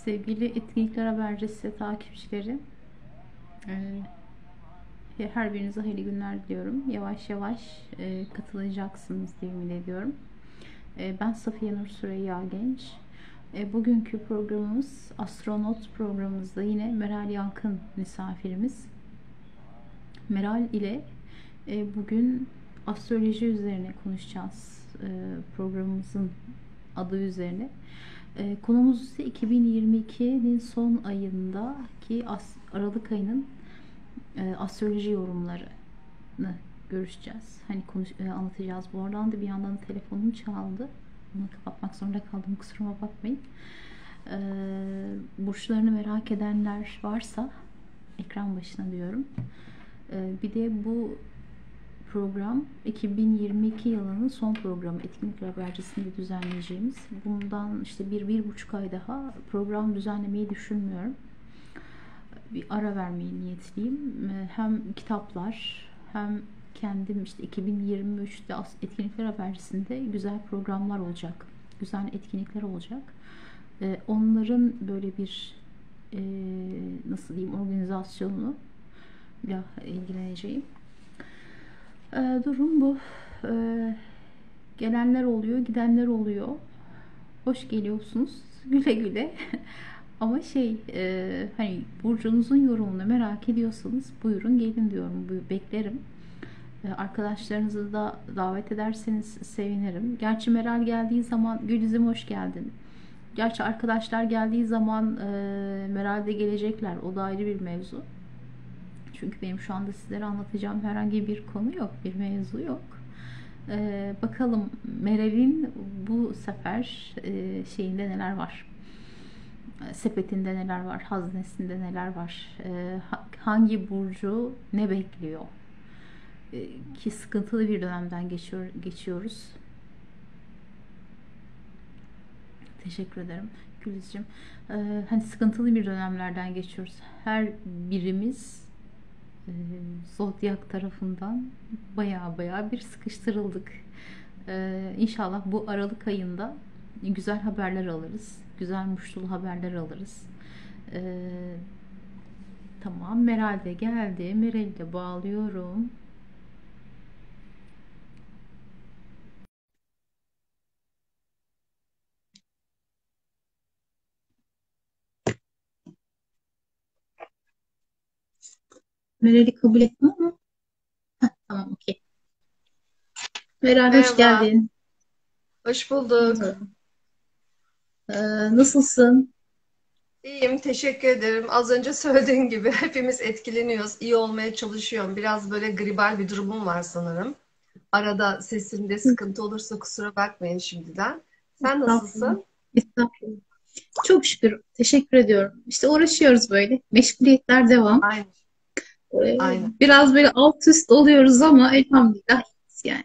Sevgili Etkinlikler Habercisi takipçileri, her birinize hayırlı günler diliyorum. Yavaş yavaş katılacaksınız diye ümit ediyorum. Ben Safiye Nur Süreyya Genç. Bugünkü programımız Astronot programımızda yine Meral Yankın misafirimiz. Meral ile bugün astroloji üzerine konuşacağız, programımızın adı üzerine. Konumuz ise 2022'nin son ayındaki Aralık ayının astroloji yorumlarını görüşeceğiz. Hani anlatacağız. Bu aradan da bir yandan telefonum çaldı. Onu kapatmak zorunda kaldım. Kusuruma bakmayın. Burçlarını merak edenler varsa ekran başına diyorum. Bir de bu program 2022 yılının son programı, Etkinlikler Habercisi'nde düzenleyeceğimiz. Bundan işte bir buçuk ay daha program düzenlemeyi düşünmüyorum. Bir ara vermeyi niyetliyim. Hem kitaplar hem kendim işte 2023'te Etkinlikler Habercisi'nde güzel programlar olacak. Güzel etkinlikler olacak. Onların böyle bir nasıl diyeyim, organizasyonunu ilgileneceğim. Durum bu. Gelenler oluyor, gidenler oluyor. Hoş geliyorsunuz. Güle güle. Ama hani burcunuzun yorumunu merak ediyorsanız buyurun gelin diyorum. Beklerim. Arkadaşlarınızı da davet ederseniz sevinirim. Gerçi Meral geldiği zaman Gülizim hoş geldin. Gerçi arkadaşlar geldiği zaman Meral de gelecekler. O da ayrı bir mevzu. Çünkü benim şu anda sizlere anlatacağım herhangi bir konu yok, bir mevzu yok. Bakalım Meral'in bu sefer şeyinde neler var? Sepetinde neler var? Haznesinde neler var? Hangi burcu ne bekliyor? Ki sıkıntılı bir dönemden geçiyoruz. Teşekkür ederim Gülizciğim. Hani sıkıntılı bir dönemlerden geçiyoruz. Her birimiz Zodyak tarafından baya bir sıkıştırıldık. İnşallah bu Aralık ayında güzel haberler alırız. Güzel muştulu haberler alırız. Tamam, Meral de geldi. Meral'i de bağlıyorum. Meral'i kabul ettim ama tamam, okey. Meral hoş Merhaba, geldin. hoş bulduk. Nasılsın? İyiyim, teşekkür ederim. Az önce söylediğin gibi hepimiz etkileniyoruz. İyi olmaya çalışıyorum. Biraz böyle gribal bir durumum var sanırım. Arada sesimde sıkıntı olursa kusura bakmayın şimdiden. Sen Estağfurullah. nasılsın? Estağfurullah. Çok şükür. Teşekkür ediyorum. İşte uğraşıyoruz böyle. Meşguliyetler devam. Aynen, aynen. Biraz böyle alt üst oluyoruz ama elhamdülillah iyiyiz yani.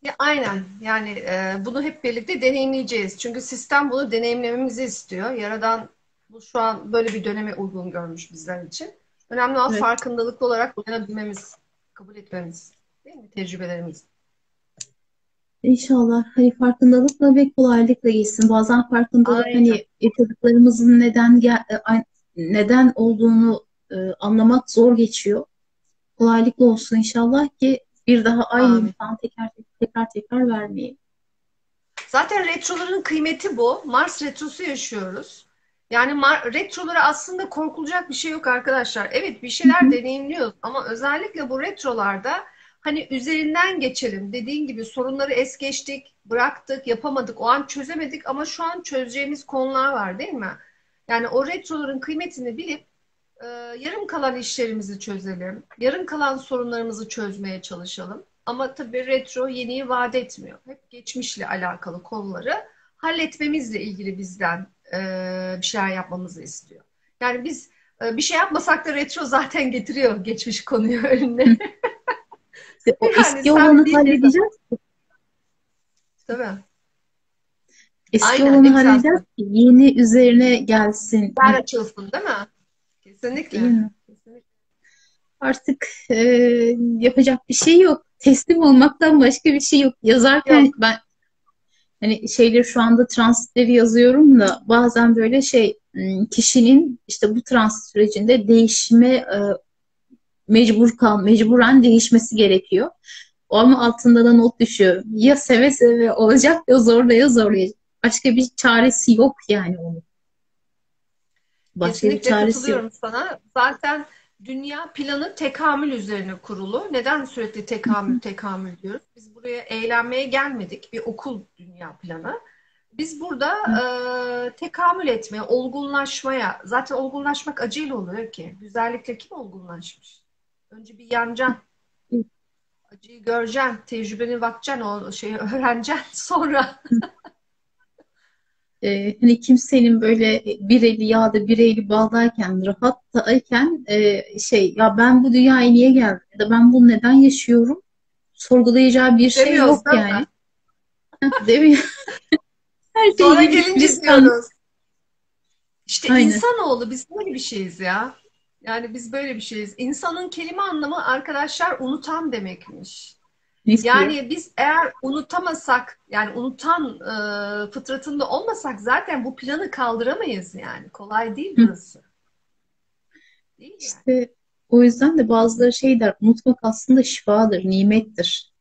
Ya, aynen. Yani bunu hep birlikte deneyimleyeceğiz. Çünkü sistem bunu deneyimlememizi istiyor. Yaradan bu şu an böyle bir döneme uygun görmüş bizler için. Önemli olan Evet. farkındalıklı olarak uyanabilmemiz, kabul etmemiz. Değil mi? Tecrübelerimiz. İnşallah hani farkındalıkla ve kolaylıkla geçsin. Bazen farkındalık Aynen. hani yaşadıklarımızın neden olduğunu anlamak zor geçiyor. Kolaylıkla olsun inşallah ki bir daha aynı Amin. imtihanı tekrar vermeyelim. Zaten retroların kıymeti bu. Mars retrosu yaşıyoruz. Yani retrolara aslında korkulacak bir şey yok arkadaşlar. Evet, bir Hı şeyler hı. deneyimliyoruz ama özellikle bu retrolarda hani üzerinden geçelim. Dediğin gibi sorunları es geçtik, bıraktık, yapamadık, o an çözemedik ama şu an çözeceğimiz konular var değil mi? Yani o retroların kıymetini bilip yarım kalan işlerimizi çözelim. Yarım kalan sorunlarımızı çözmeye çalışalım. Ama tabii retro yeniyi vaat etmiyor. Hep geçmişle alakalı konuları halletmemizle ilgili bizden bir şeyler yapmamızı istiyor. Yani biz bir şey yapmasak da retro zaten getiriyor geçmiş konuyu önüne. İşte o Yani eski sen olanı bir kez halledeceğiz. değil mi? Eski Aynen, olanı ne güzel halledeceğiz söyledin. ki yeni üzerine gelsin. Yer açılsın değil mi? Değil Kesinlikle. mi? Kesinlikle. Artık yapacak bir şey yok. Teslim olmaktan başka bir şey yok. Yazarken Yok. ben Hani şeyleri şu anda transitleri yazıyorum da bazen böyle kişinin işte bu transit sürecinde değişime mecburen değişmesi gerekiyor. Ama altında da not düşüyorum. Ya seve seve olacak ya zorlaya zorlayacak. Başka bir çaresi yok yani onun. Başka bir Kesinlikle çaresi yok. katılıyorum sana. Zaten dünya planı tekamül üzerine kurulu. Neden sürekli tekamül tekamül diyoruz? Biz buraya eğlenmeye gelmedik. Bir okul dünya planı. Biz burada tekamül etmeye, olgunlaşmaya, zaten olgunlaşmak acıyla oluyor ki. Güzellikle kim olgunlaşmış? Önce bir yanacaksın, acıyı göreceksin, tecrübeni bakacaksın, o şeyi öğreneceksin sonra. Hani kimsenin böyle bir eli yağda bir eli baldayken rahattayken ya ben bu dünyaya niye geldim ya da ben bunu neden yaşıyorum sorgulayacağı bir şey Demiyoruz yok değil mi? yani. Değil mi? Her Sonra şeyi gelince listan. diyoruz. İşte Aynen. insanoğlu biz böyle bir şeyiz ya. Yani biz böyle bir şeyiz. İnsanın kelime anlamı arkadaşlar unutan demekmiş. Neyse. Yani biz eğer unutamasak, yani unutan fıtratında olmasak zaten bu planı kaldıramayız yani. Kolay değil Hı. burası. Değil yani. İşte o yüzden de bazıları şey der, unutmak aslında şifadır, nimettir.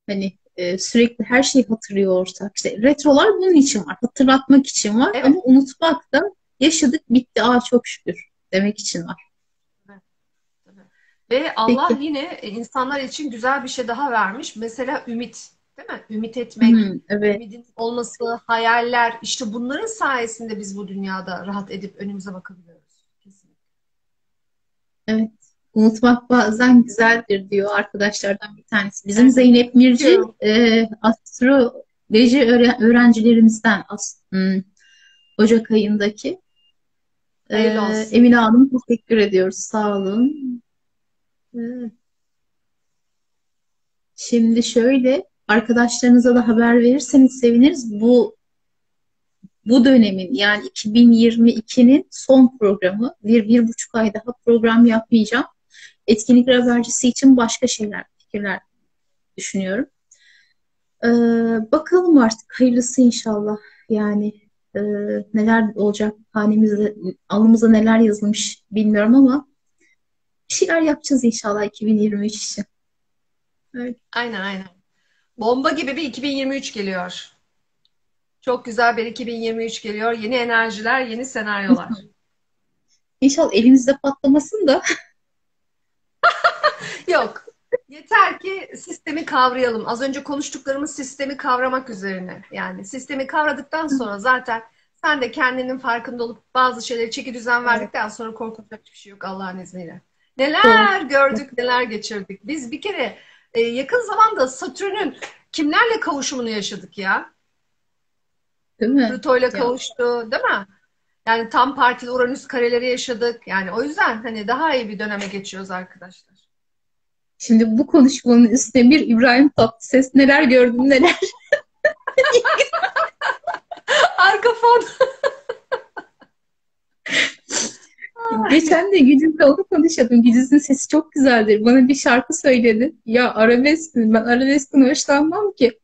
Hani sürekli her şeyi hatırlıyor olsak. İşte retrolar bunun için var, hatırlatmak için var ama Evet. unutmak da yaşadık bitti, çok şükür demek için var. Evet, tabii. Ve Allah Peki. yine insanlar için güzel bir şey daha vermiş. Mesela ümit, değil mi? Ümit etmek, Evet, ümidin olması, hayaller. İşte bunların sayesinde biz bu dünyada rahat edip önümüze bakabiliyoruz. Kesinlikle. evet. Unutmak bazen güzeldir diyor arkadaşlardan bir tanesi. Bizim Evet. Zeynep Mirci Diyorum. astroloji öğrencilerimizden Ocak ayındaki. Hayırlı olsun. Emine Hanım teşekkür ediyoruz. Sağ olun. Ee, Şimdi şöyle arkadaşlarınıza da haber verirseniz seviniriz. Bu dönemin yani 2022'nin son programı. Bir buçuk ay daha program yapmayacağım. Etkinlik habercisi için başka fikirler düşünüyorum. Ee, Bakalım artık hayırlısı inşallah. Yani e, neler olacak hanemizde, alnımıza neler yazılmış bilmiyorum ama bir şeyler yapacağız inşallah 2023 için. Evet. Aynen aynen. Bomba gibi bir 2023 geliyor. Çok güzel bir 2023 geliyor. Yeni enerjiler, yeni senaryolar. İnşallah elimizde patlamasın da. Yok. Yeter ki sistemi kavrayalım. Az önce konuştuklarımız sistemi kavramak üzerine. Yani sistemi kavradıktan sonra zaten sen de kendinin farkında olup bazı şeyleri çeki düzen Evet, verdikten sonra korkulacak hiçbir şey yok Allah'ın izniyle. doğru. Neler gördük, neler geçirdik. Biz bir kere yakın zamanda Satürn'ün kimlerle kavuşumunu yaşadık ya? Değil mi? Plüto ile Ya, kavuştu, değil mi? Yani tam partili Uranüs kareleri yaşadık. Yani o yüzden hani daha iyi bir döneme geçiyoruz arkadaşlar. şimdi bu konuşmanın üstüne bir İbrahim Tatlıses neler gördüm neler. Arka fon. Geçen de Güdiz'le onu konuşuyordum. Güdiz'in sesi çok güzeldir. Bana bir şarkı söyledi. Ya arabesk mi? Ben arabeskten hoşlanmam ki.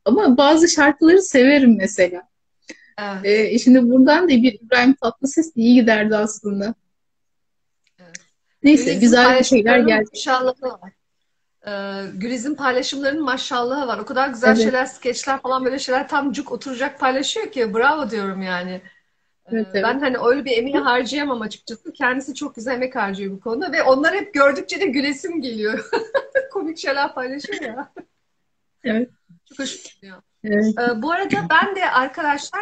Ama bazı şarkıları severim mesela. Evet. Şimdi buradan da bir İbrahim Tatlıses iyi giderdi aslında. Evet. Neyse Güliz'in güzel şeyler paylaşımlarının gelecek. maşallahı var. Güliz'in paylaşımlarının maşallahı var. O kadar güzel Evet, şeyler, skeçler falan böyle şeyler tam cuk oturacak paylaşıyor ki bravo diyorum yani. evet, evet. Ben hani öyle bir emeği harcayamam açıkçası. Kendisi çok güzel emek harcıyor bu konuda ve onları hep gördükçe de gülesim geliyor. Komik şeyler paylaşıyor ya. Evet, Çok hoşuma gidiyor. evet. Bu arada ben de arkadaşlar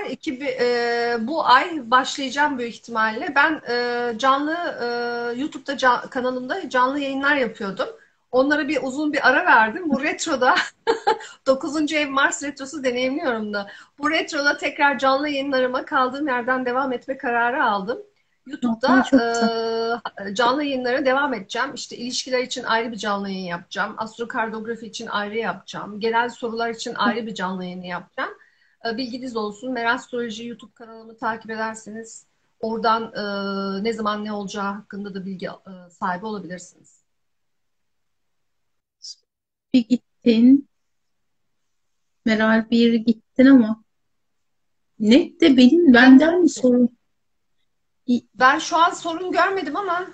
bu ay başlayacağım büyük ihtimalle. Ben canlı YouTube'da kanalımda canlı yayınlar yapıyordum. Onlara bir uzun bir ara verdim. Bu retroda 9. ev Mars retrosu deneyimliyorum da. Bu retroda tekrar canlı yayınlarıma kaldığım yerden devam etme kararı aldım. Aa, YouTube'da çok güzel. canlı yayınlara devam edeceğim. İşte ilişkiler için ayrı bir canlı yayın yapacağım. Astrokartografi için ayrı yapacağım. Genel sorular için ayrı bir canlı yayını yapacağım. Bilginiz olsun. Merastroloji YouTube kanalımı takip ederseniz oradan ne zaman ne olacağı hakkında da bilgi sahibi olabilirsiniz. Bir gittin. Meral, bir yere gittin ama net de benden mi Bilemedim. sorun? Ben şu an sorun görmedim ama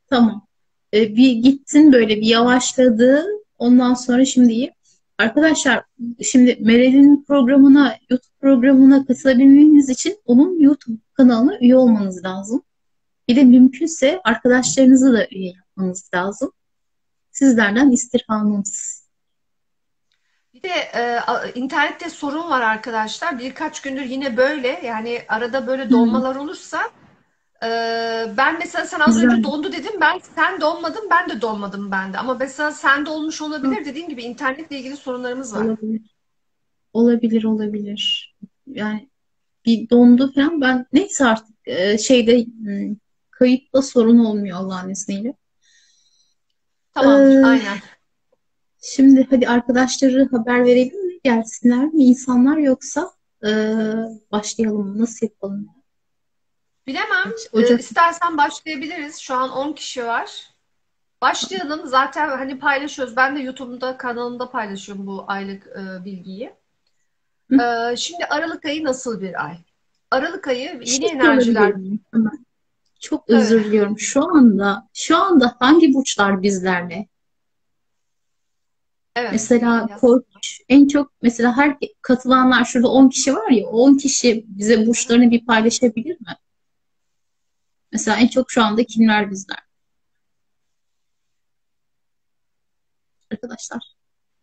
Tamam. Bir gittin, böyle bir yavaşladı. Ondan sonra şimdi iyi. Arkadaşlar, şimdi Meral'in programına, YouTube programına katılabilmeniz için onun YouTube kanalına üye olmanız lazım. Bir de mümkünse arkadaşlarınızı da üye yapmanız lazım. Sizlerden istirhamımız. bir de internette sorun var arkadaşlar. Birkaç gündür yine böyle yani arada böyle Hmm, donmalar olursa ben mesela sen az önce güzel. dondu dedim. Sen donmadın ben de donmadım ben de. Ama mesela sende olmuş Ha, olabilir. Dediğim gibi internetle ilgili sorunlarımız var. olabilir. Olabilir, olabilir. Yani bir dondu falan. Ben neyse artık kayıtta sorun olmuyor Allah'ın izniyle. Tamamdır, Ee, aynen. Şimdi hadi arkadaşları haber verelim mi? Gelsinler mi insanlar, yoksa ee, başlayalım mı? Nasıl yapalım? Bilemem. Ocak. İstersen başlayabiliriz. Şu an 10 kişi var. Başlayalım. Zaten hani paylaşıyoruz. Ben de YouTube'da kanalımda paylaşıyorum bu aylık bilgiyi. Hı? Şimdi Aralık ayı nasıl bir ay? Aralık ayı Bir yeni şey sorabilir enerjiler. miyim? Hemen. Çok Tabii. özür diliyorum. Şu anda hangi burçlar bizlerle? Evet. Mesela Yaz. Koç en çok, mesela her katılanlar, şurada 10 kişi var ya, o 10 kişi bize burçlarını bir paylaşabilir mi? Mesela en çok şu anda kimler bizler? Arkadaşlar,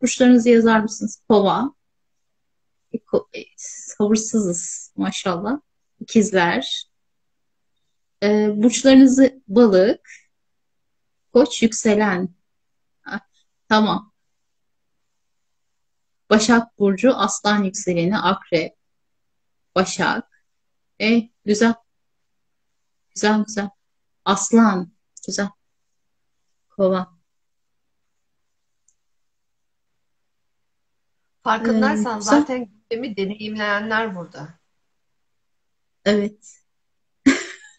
burçlarınızı yazar mısınız? Kova, sabırsızız maşallah. İkizler, burçlarınızı balık, koç, yükselen. Ah, tamam. Başak Burcu, aslan yükseleni, akrep, başak. Güzel, güzel, güzel. Aslan, güzel. Kova. Farkındaysan Güzel. zaten gündemi deneyimleyenler burada. Evet.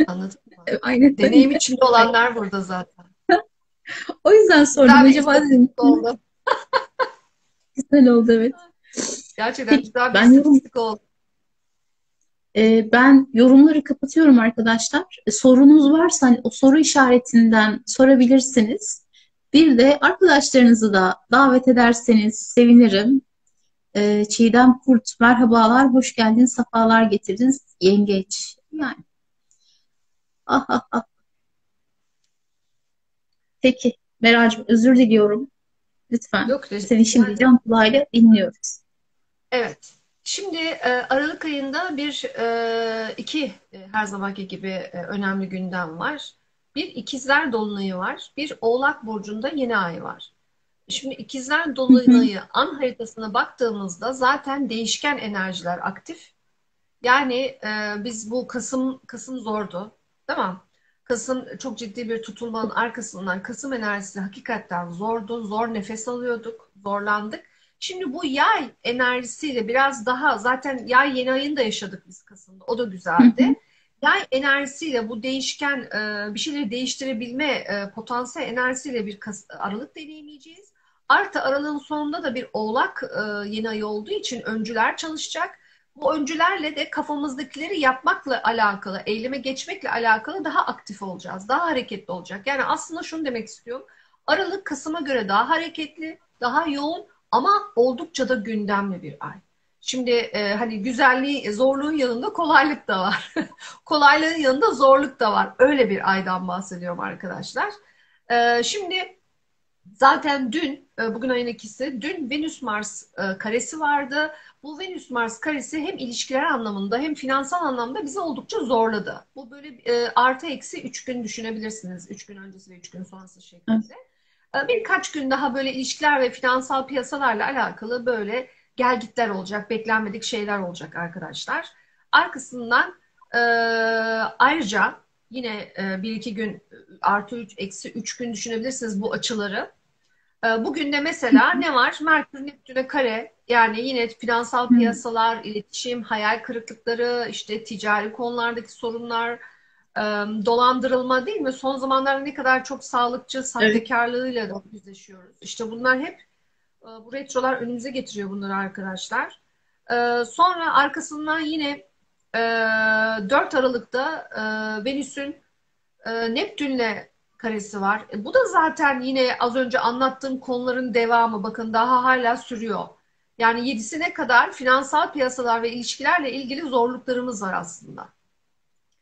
Anladın mı? Aynen Deneyim öyle. içinde Aynen. olanlar burada zaten. O yüzden sordum. Güzel bir Acaba dedim. istatistik oldu. Güzel oldu, evet. Gerçekten Peki güzel bir ben istatistik oldu. ben yorumları kapatıyorum arkadaşlar. Sorunuz varsa hani o soru işaretinden sorabilirsiniz. Bir de arkadaşlarınızı da davet ederseniz sevinirim. Çiğdem Kurt, merhabalar, hoş geldin, sefalar getirdiniz. Yengeç. Yani, ah, ah, ah. Peki, Meral'cığım, özür diliyorum. Lütfen. Yok Seni rica şimdi ederim. can kulağıyla dinliyoruz. Evet. Şimdi Aralık ayında iki her zamanki gibi önemli gündem var. Bir ikizler dolunayı var. Bir Oğlak burcunda yeni ay var. Şimdi ikizler Hı hı, dolunayı an haritasına baktığımızda zaten değişken enerjiler aktif. Yani biz bu Kasım zordu, değil mi? Kasım çok ciddi bir tutulmanın arkasından Kasım enerjisi hakikaten zordu. Zor nefes alıyorduk, zorlandık. Şimdi bu yay enerjisiyle biraz daha zaten yay yeni ayını da yaşadık biz Kasım'da. O da hı güzeldi. hı. Yay enerjisiyle bu değişken bir şeyleri değiştirebilme potansiyel enerjisiyle bir Aralık deneyimleyeceğiz. Artı Aralık'ın sonunda da bir Oğlak yeni ay olduğu için öncüler çalışacak. Bu öncülerle de kafamızdakileri yapmakla alakalı, eyleme geçmekle alakalı daha aktif olacağız, daha hareketli olacak. Yani aslında şunu demek istiyorum. Aralık Kasım'a göre daha hareketli, daha yoğun ama oldukça da gündemli bir ay. Şimdi hani güzelliği, zorluğun yanında kolaylık da var. Kolaylığın yanında zorluk da var. Öyle bir aydan bahsediyorum arkadaşlar. Şimdi zaten bugün ayın ikisi, dün Venüs-Mars karesi vardı. Bu Venüs-Mars karesi hem ilişkiler anlamında hem finansal anlamda bizi oldukça zorladı. Bu böyle artı eksi 3 gün düşünebilirsiniz. 3 gün öncesi ve 3 gün sonrası Evet. şeklinde. Birkaç gün daha böyle ilişkiler ve finansal piyasalarla alakalı böyle gelgitler olacak, beklenmedik şeyler olacak arkadaşlar. Arkasından e, ayrıca yine bir iki gün artı 3, eksi 3 gün düşünebilirsiniz bu açıları. Bugün de Hı mesela ne var? Merkür Neptün'e kare. Yani yine finansal hı. piyasalar, iletişim, hayal kırıklıkları, işte ticari konulardaki sorunlar, e, dolandırılma değil mi? Son zamanlarda ne kadar çok sağlıkçı Evet. sahtekarlığıyla da yüzleşiyoruz. İşte bunlar hep Bu retrolar önümüze getiriyor bunları arkadaşlar. Sonra arkasından yine 4 Aralık'ta Venüs'ün Neptün'le karesi var. Bu da zaten yine az önce anlattığım konuların devamı. Bakın daha hala sürüyor. Yani 7'sine kadar finansal piyasalar ve ilişkilerle ilgili zorluklarımız var aslında.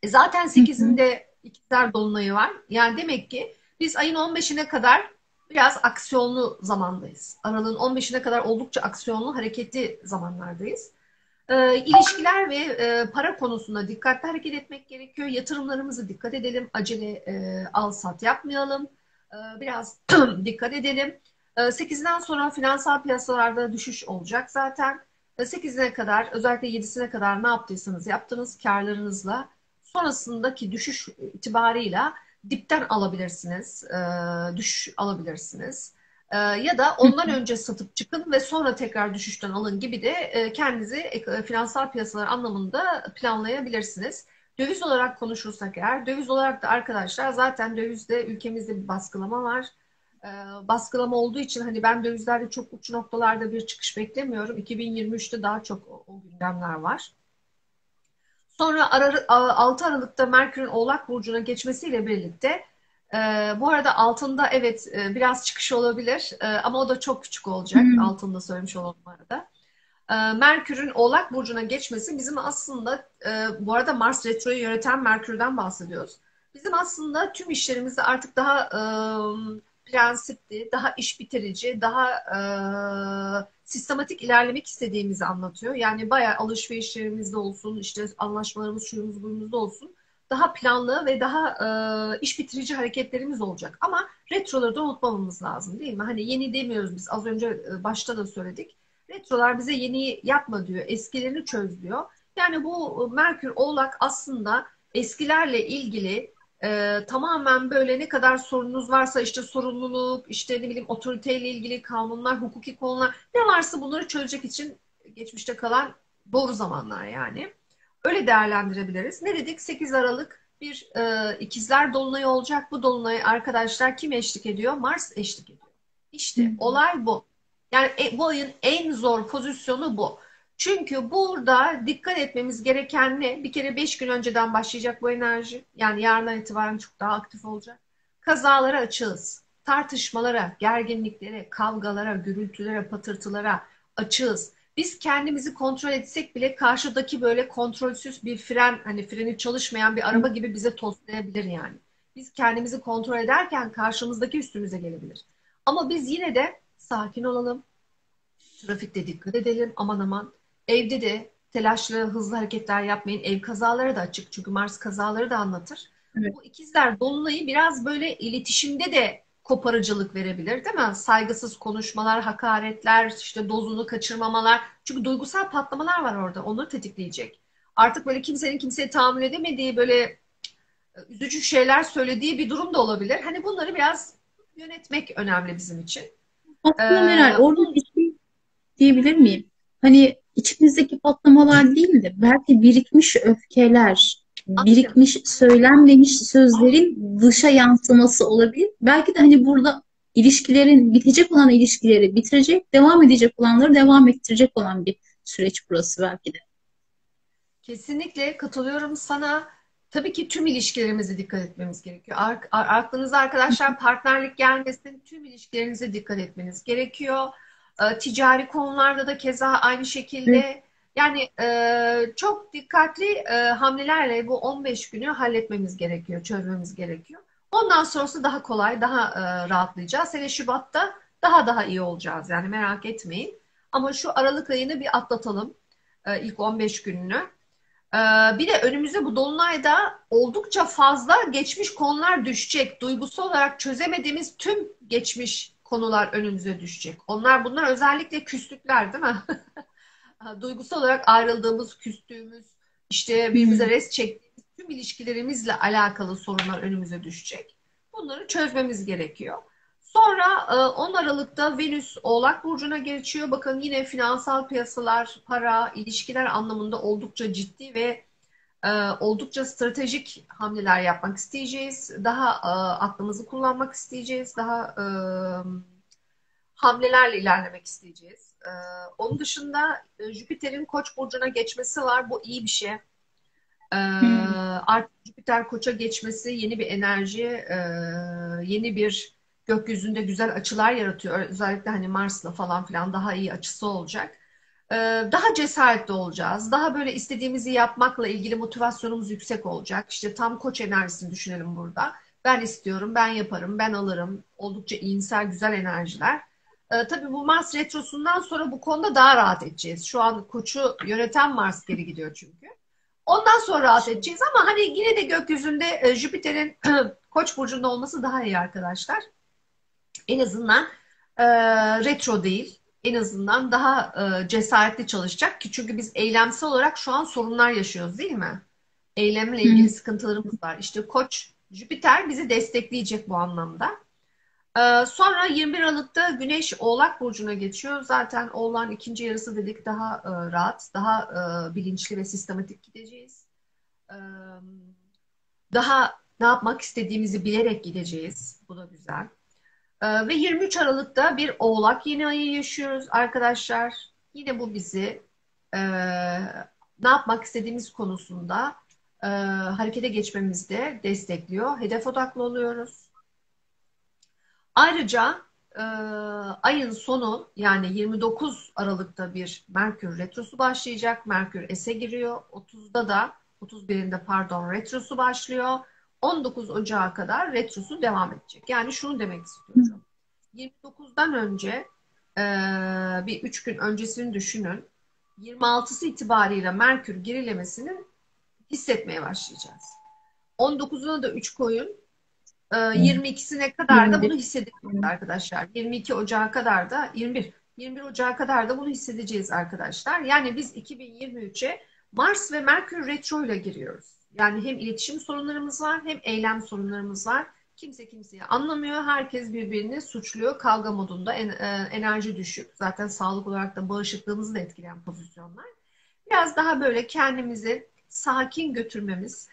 Zaten Hı hı. 8'inde ikizler dolunayı var. Yani demek ki biz ayın 15'ine kadar biraz aksiyonlu zamandayız. Aralığın 15'ine kadar oldukça aksiyonlu, hareketli zamanlardayız. İlişkiler ve para konusunda dikkatli hareket etmek gerekiyor. Yatırımlarımızı dikkat edelim. Acele al sat yapmayalım. Biraz dikkat edelim. 8'den sonra finansal piyasalarda düşüş olacak zaten. 8'ine kadar özellikle 7'sine kadar ne yaptıysanız yaptınız karlarınızla. Sonrasındaki düşüş itibarıyla dipten alabilirsiniz. Düşüş alabilirsiniz. Ya da Hı ondan hı. önce satıp çıkın ve sonra tekrar düşüşten alın gibi de kendinizi finansal piyasalar anlamında planlayabilirsiniz. Döviz olarak konuşursak eğer, döviz olarak da arkadaşlar zaten dövizde ülkemizde bir baskılama var. E, Baskılama olduğu için hani ben dövizlerde çok uç noktalarda bir çıkış beklemiyorum. 2023'te daha çok o gündemler var. Sonra 6 Aralık'ta Merkür'ün Oğlak Burcu'na geçmesiyle birlikte e, bu arada altında evet biraz çıkış olabilir ama o da çok küçük olacak. Hı. Altında söylemiş olalım bu arada. Merkür'ün Oğlak Burcu'na geçmesi bizim aslında bu arada Mars Retro'yu yöneten Merkür'den bahsediyoruz. Bizim aslında tüm işlerimizde artık daha prensipli, daha iş bitirici, daha sistematik ilerlemek istediğimizi anlatıyor. Yani bayağı alışverişlerimizde olsun, işte anlaşmalarımız, şuyumuz, buyumuzda olsun. Daha planlı ve daha iş bitirici hareketlerimiz olacak. Ama retroları da unutmamamız lazım değil mi? Hani yeni demiyoruz biz. Az önce başta da söyledik. Retrolar bize yeni yapma diyor. Eskilerini çöz diyor. Yani bu Merkür Oğlak aslında eskilerle ilgili tamamen böyle ne kadar sorununuz varsa işte sorumluluk, işte ne bileyim otoriteyle ilgili kanunlar, hukuki konular ne varsa bunları çözecek için geçmişte kalan doğru zamanlar yani. Öyle değerlendirebiliriz. Ne dedik? 8 Aralık bir ikizler dolunayı olacak. Bu dolunay arkadaşlar kim eşlik ediyor? Mars eşlik ediyor. Hı. İşte olay bu. Yani bu ayın en zor pozisyonu bu. Çünkü burada dikkat etmemiz gereken ne? Bir kere 5 gün önceden başlayacak bu enerji. Yani yarından itibaren çok daha aktif olacak. Kazalara açığız. Tartışmalara, gerginliklere, kavgalara, gürültülere, patırtılara açığız. Biz kendimizi kontrol etsek bile karşıdaki böyle kontrolsüz bir fren, hani freni çalışmayan bir araba gibi bize toslayabilir yani. Biz kendimizi kontrol ederken karşımızdaki üstümüze gelebilir. Ama biz yine de sakin olalım. Trafikte dikkat edelim. Aman aman. Evde de telaşlı, hızlı hareketler yapmayın. Ev kazaları da açık. Çünkü Mars kazaları da anlatır. Evet. Bu ikizler dolunayı biraz böyle iletişimde de koparıcılık verebilir, değil mi? Saygısız konuşmalar, hakaretler, işte dozunu kaçırmamalar. Çünkü duygusal patlamalar var orada. Onları tetikleyecek. Artık böyle kimsenin kimseye tahammül edemediği böyle üzücü şeyler söylediği bir durum da olabilir. Hani bunları biraz yönetmek önemli bizim için. Aslında Meral, orada Onun bir şey diyebilir miyim? Hani içimizdeki patlamalar değil de belki birikmiş öfkeler, Aynen. birikmiş söylenmemiş sözlerin dışa yansıması olabilir. Belki de hani burada ilişkilerin, bitecek olan ilişkileri bitirecek, devam edecek olanları devam ettirecek olan bir süreç burası belki de. Kesinlikle katılıyorum sana. Tabii ki tüm ilişkilerimize dikkat etmemiz gerekiyor. Aklınıza arkadaşlar partnerlik gelmesin. Tüm ilişkilerinize dikkat etmeniz gerekiyor. Ticari konularda da keza aynı Evet. şekilde. Yani çok dikkatli hamlelerle bu 15 günü halletmemiz gerekiyor, çözmemiz gerekiyor. Ondan sonrası daha kolay, daha rahatlayacağız. Sene Şubat'ta daha iyi olacağız yani merak etmeyin. Ama şu Aralık ayını bir atlatalım. İlk 15 gününü. Ee, Bir de önümüzde bu dolunayda oldukça fazla geçmiş konular düşecek. Duygusal olarak çözemediğimiz tüm geçmiş konular önümüze düşecek. Bunlar özellikle küslükler değil mi? Duygusal olarak ayrıldığımız, küstüğümüz, işte birbirimize Hmm. res çektiğimiz tüm ilişkilerimizle alakalı sorunlar önümüze düşecek. Bunları çözmemiz gerekiyor. Sonra 10 Aralık'ta Venüs Oğlak Burcu'na geçiyor. Bakın yine finansal piyasalar, para, ilişkiler anlamında oldukça ciddi ve oldukça stratejik hamleler yapmak isteyeceğiz. Daha aklımızı kullanmak isteyeceğiz. Daha hamlelerle ilerlemek isteyeceğiz. Onun dışında Jüpiter'in Koç burcuna geçmesi var. Bu iyi bir şey. Hmm. Artık Jüpiter Koç'a geçmesi yeni bir enerji, yeni bir gökyüzünde güzel açılar yaratıyor. Özellikle hani Mars'la falan filan daha iyi açısı olacak. Daha cesaretli olacağız. Daha böyle istediğimizi yapmakla ilgili motivasyonumuz yüksek olacak. İşte tam Koç enerjisini düşünelim burada. Ben istiyorum, ben yaparım, ben alırım. Oldukça iyimser, güzel enerjiler. Tabii bu Mars retrosundan sonra bu konuda daha rahat edeceğiz. Şu an Koç'u yöneten Mars geri gidiyor çünkü. Ondan sonra rahat edeceğiz ama hani yine de gökyüzünde Jüpiter'in Koç burcunda olması daha iyi arkadaşlar. En azından retro değil. En azından daha cesaretli çalışacak ki çünkü biz eylemsel olarak şu an sorunlar yaşıyoruz değil mi? Eylemle ilgili Hmm. sıkıntılarımız var. İşte Koç, Jüpiter bizi destekleyecek bu anlamda. Sonra 21 Aralık'ta Güneş Oğlak Burcu'na geçiyor. Zaten Oğlak'ın ikinci yarısı dedik daha rahat, daha bilinçli ve sistematik gideceğiz. Ee, Daha ne yapmak istediğimizi bilerek gideceğiz. Bu da güzel. Ve 23 Aralık'ta bir Oğlak yeni ayı yaşıyoruz arkadaşlar. Yine bu bizi e, ne yapmak istediğimiz konusunda harekete geçmemizde destekliyor. Hedef odaklı oluyoruz. Ayrıca ayın sonu yani 29 Aralık'ta bir Merkür Retrosu başlayacak. Merkür S'e giriyor. 30'da da 31'inde pardon retrosu başlıyor. 19 Ocağı kadar retrosu devam edecek. Yani şunu demek istiyorum. 29'dan önce bir 3 gün öncesini düşünün. 26'sı itibariyle Merkür gerilemesini hissetmeye başlayacağız. 19'una da 3 koyun. Hmm. 22'sine kadar da bunu 21. hissedeceğiz Hmm. arkadaşlar. 22 Ocağı kadar da 21 Ocağı kadar da bunu hissedeceğiz arkadaşlar. Yani biz 2023'e Mars ve Merkür Retro ile giriyoruz. Yani hem iletişim sorunlarımız var hem eylem sorunlarımız var. Kimse kimseyi anlamıyor. Herkes birbirini suçluyor. Kavga modunda enerji düşük. Zaten sağlık olarak da bağışıklığımızı da etkileyen pozisyonlar. Biraz daha böyle kendimizi sakin götürmemiz.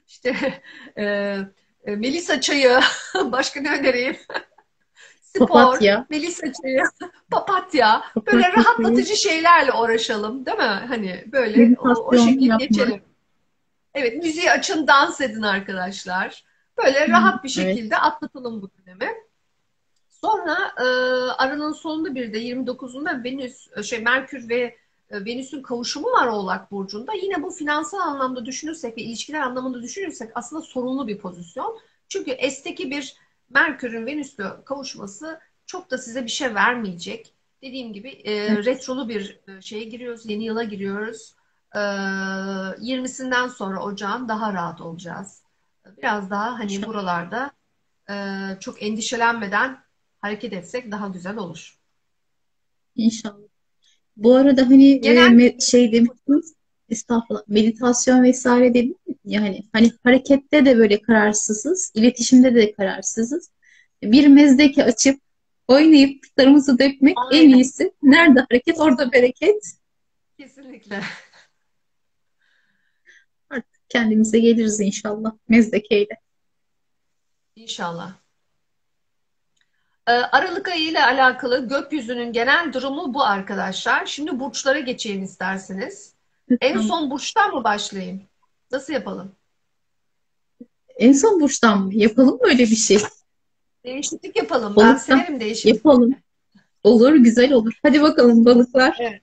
İşte e, Melisa çayı, başka ne önereyim? Spor, Papatya. Melisa çayı, papatya. Böyle Papatya suyu. rahatlatıcı şeylerle uğraşalım, değil mi? Hani böyle o Meditasyon şekilde yapmak. geçelim. Evet, müziği açın, dans edin arkadaşlar. Böyle Hmm. rahat bir Evet. şekilde atlatalım bu dönemi. Sonra aranın sonunda bir de 29'unda Merkür ve Venüs'ün kavuşumu var Oğlak Burcu'nda. Yine bu finansal anlamda düşünürsek ve ilişkiler anlamında düşünürsek aslında sorunlu bir pozisyon. Çünkü S'teki bir Merkür'ün Venüs'le kavuşması çok da size bir şey vermeyecek. Dediğim gibi Evet. retrolu bir şeye giriyoruz, yeni yıla giriyoruz. 20'sinden sonra ocağın daha rahat olacağız. Biraz daha hani İnşallah. buralarda çok endişelenmeden hareket etsek daha güzel olur. İnşallah. Bu arada hani Genel şey demiştiniz, estağfurullah, meditasyon vesaire dedim. Yani hani harekette de böyle kararsızız, iletişimde de kararsızız. Bir mezdeke açıp oynayıp kutlarımızı dökmek en aynen iyisi. Nerede hareket, orada bereket. kesinlikle. Artık kendimize geliriz inşallah mezdekeyle. İnşallah. Aralık ayı ile alakalı gökyüzünün genel durumu bu arkadaşlar. Şimdi burçlara geçeyim isterseniz. En Lütfen. son burçtan mı başlayayım? Nasıl yapalım? En son burçtan mı? Yapalım böyle bir şey. Değişiklik yapalım. Ben Balıktan severim değişiklik. yapalım. Olur, güzel olur. Hadi bakalım balıklar. Evet.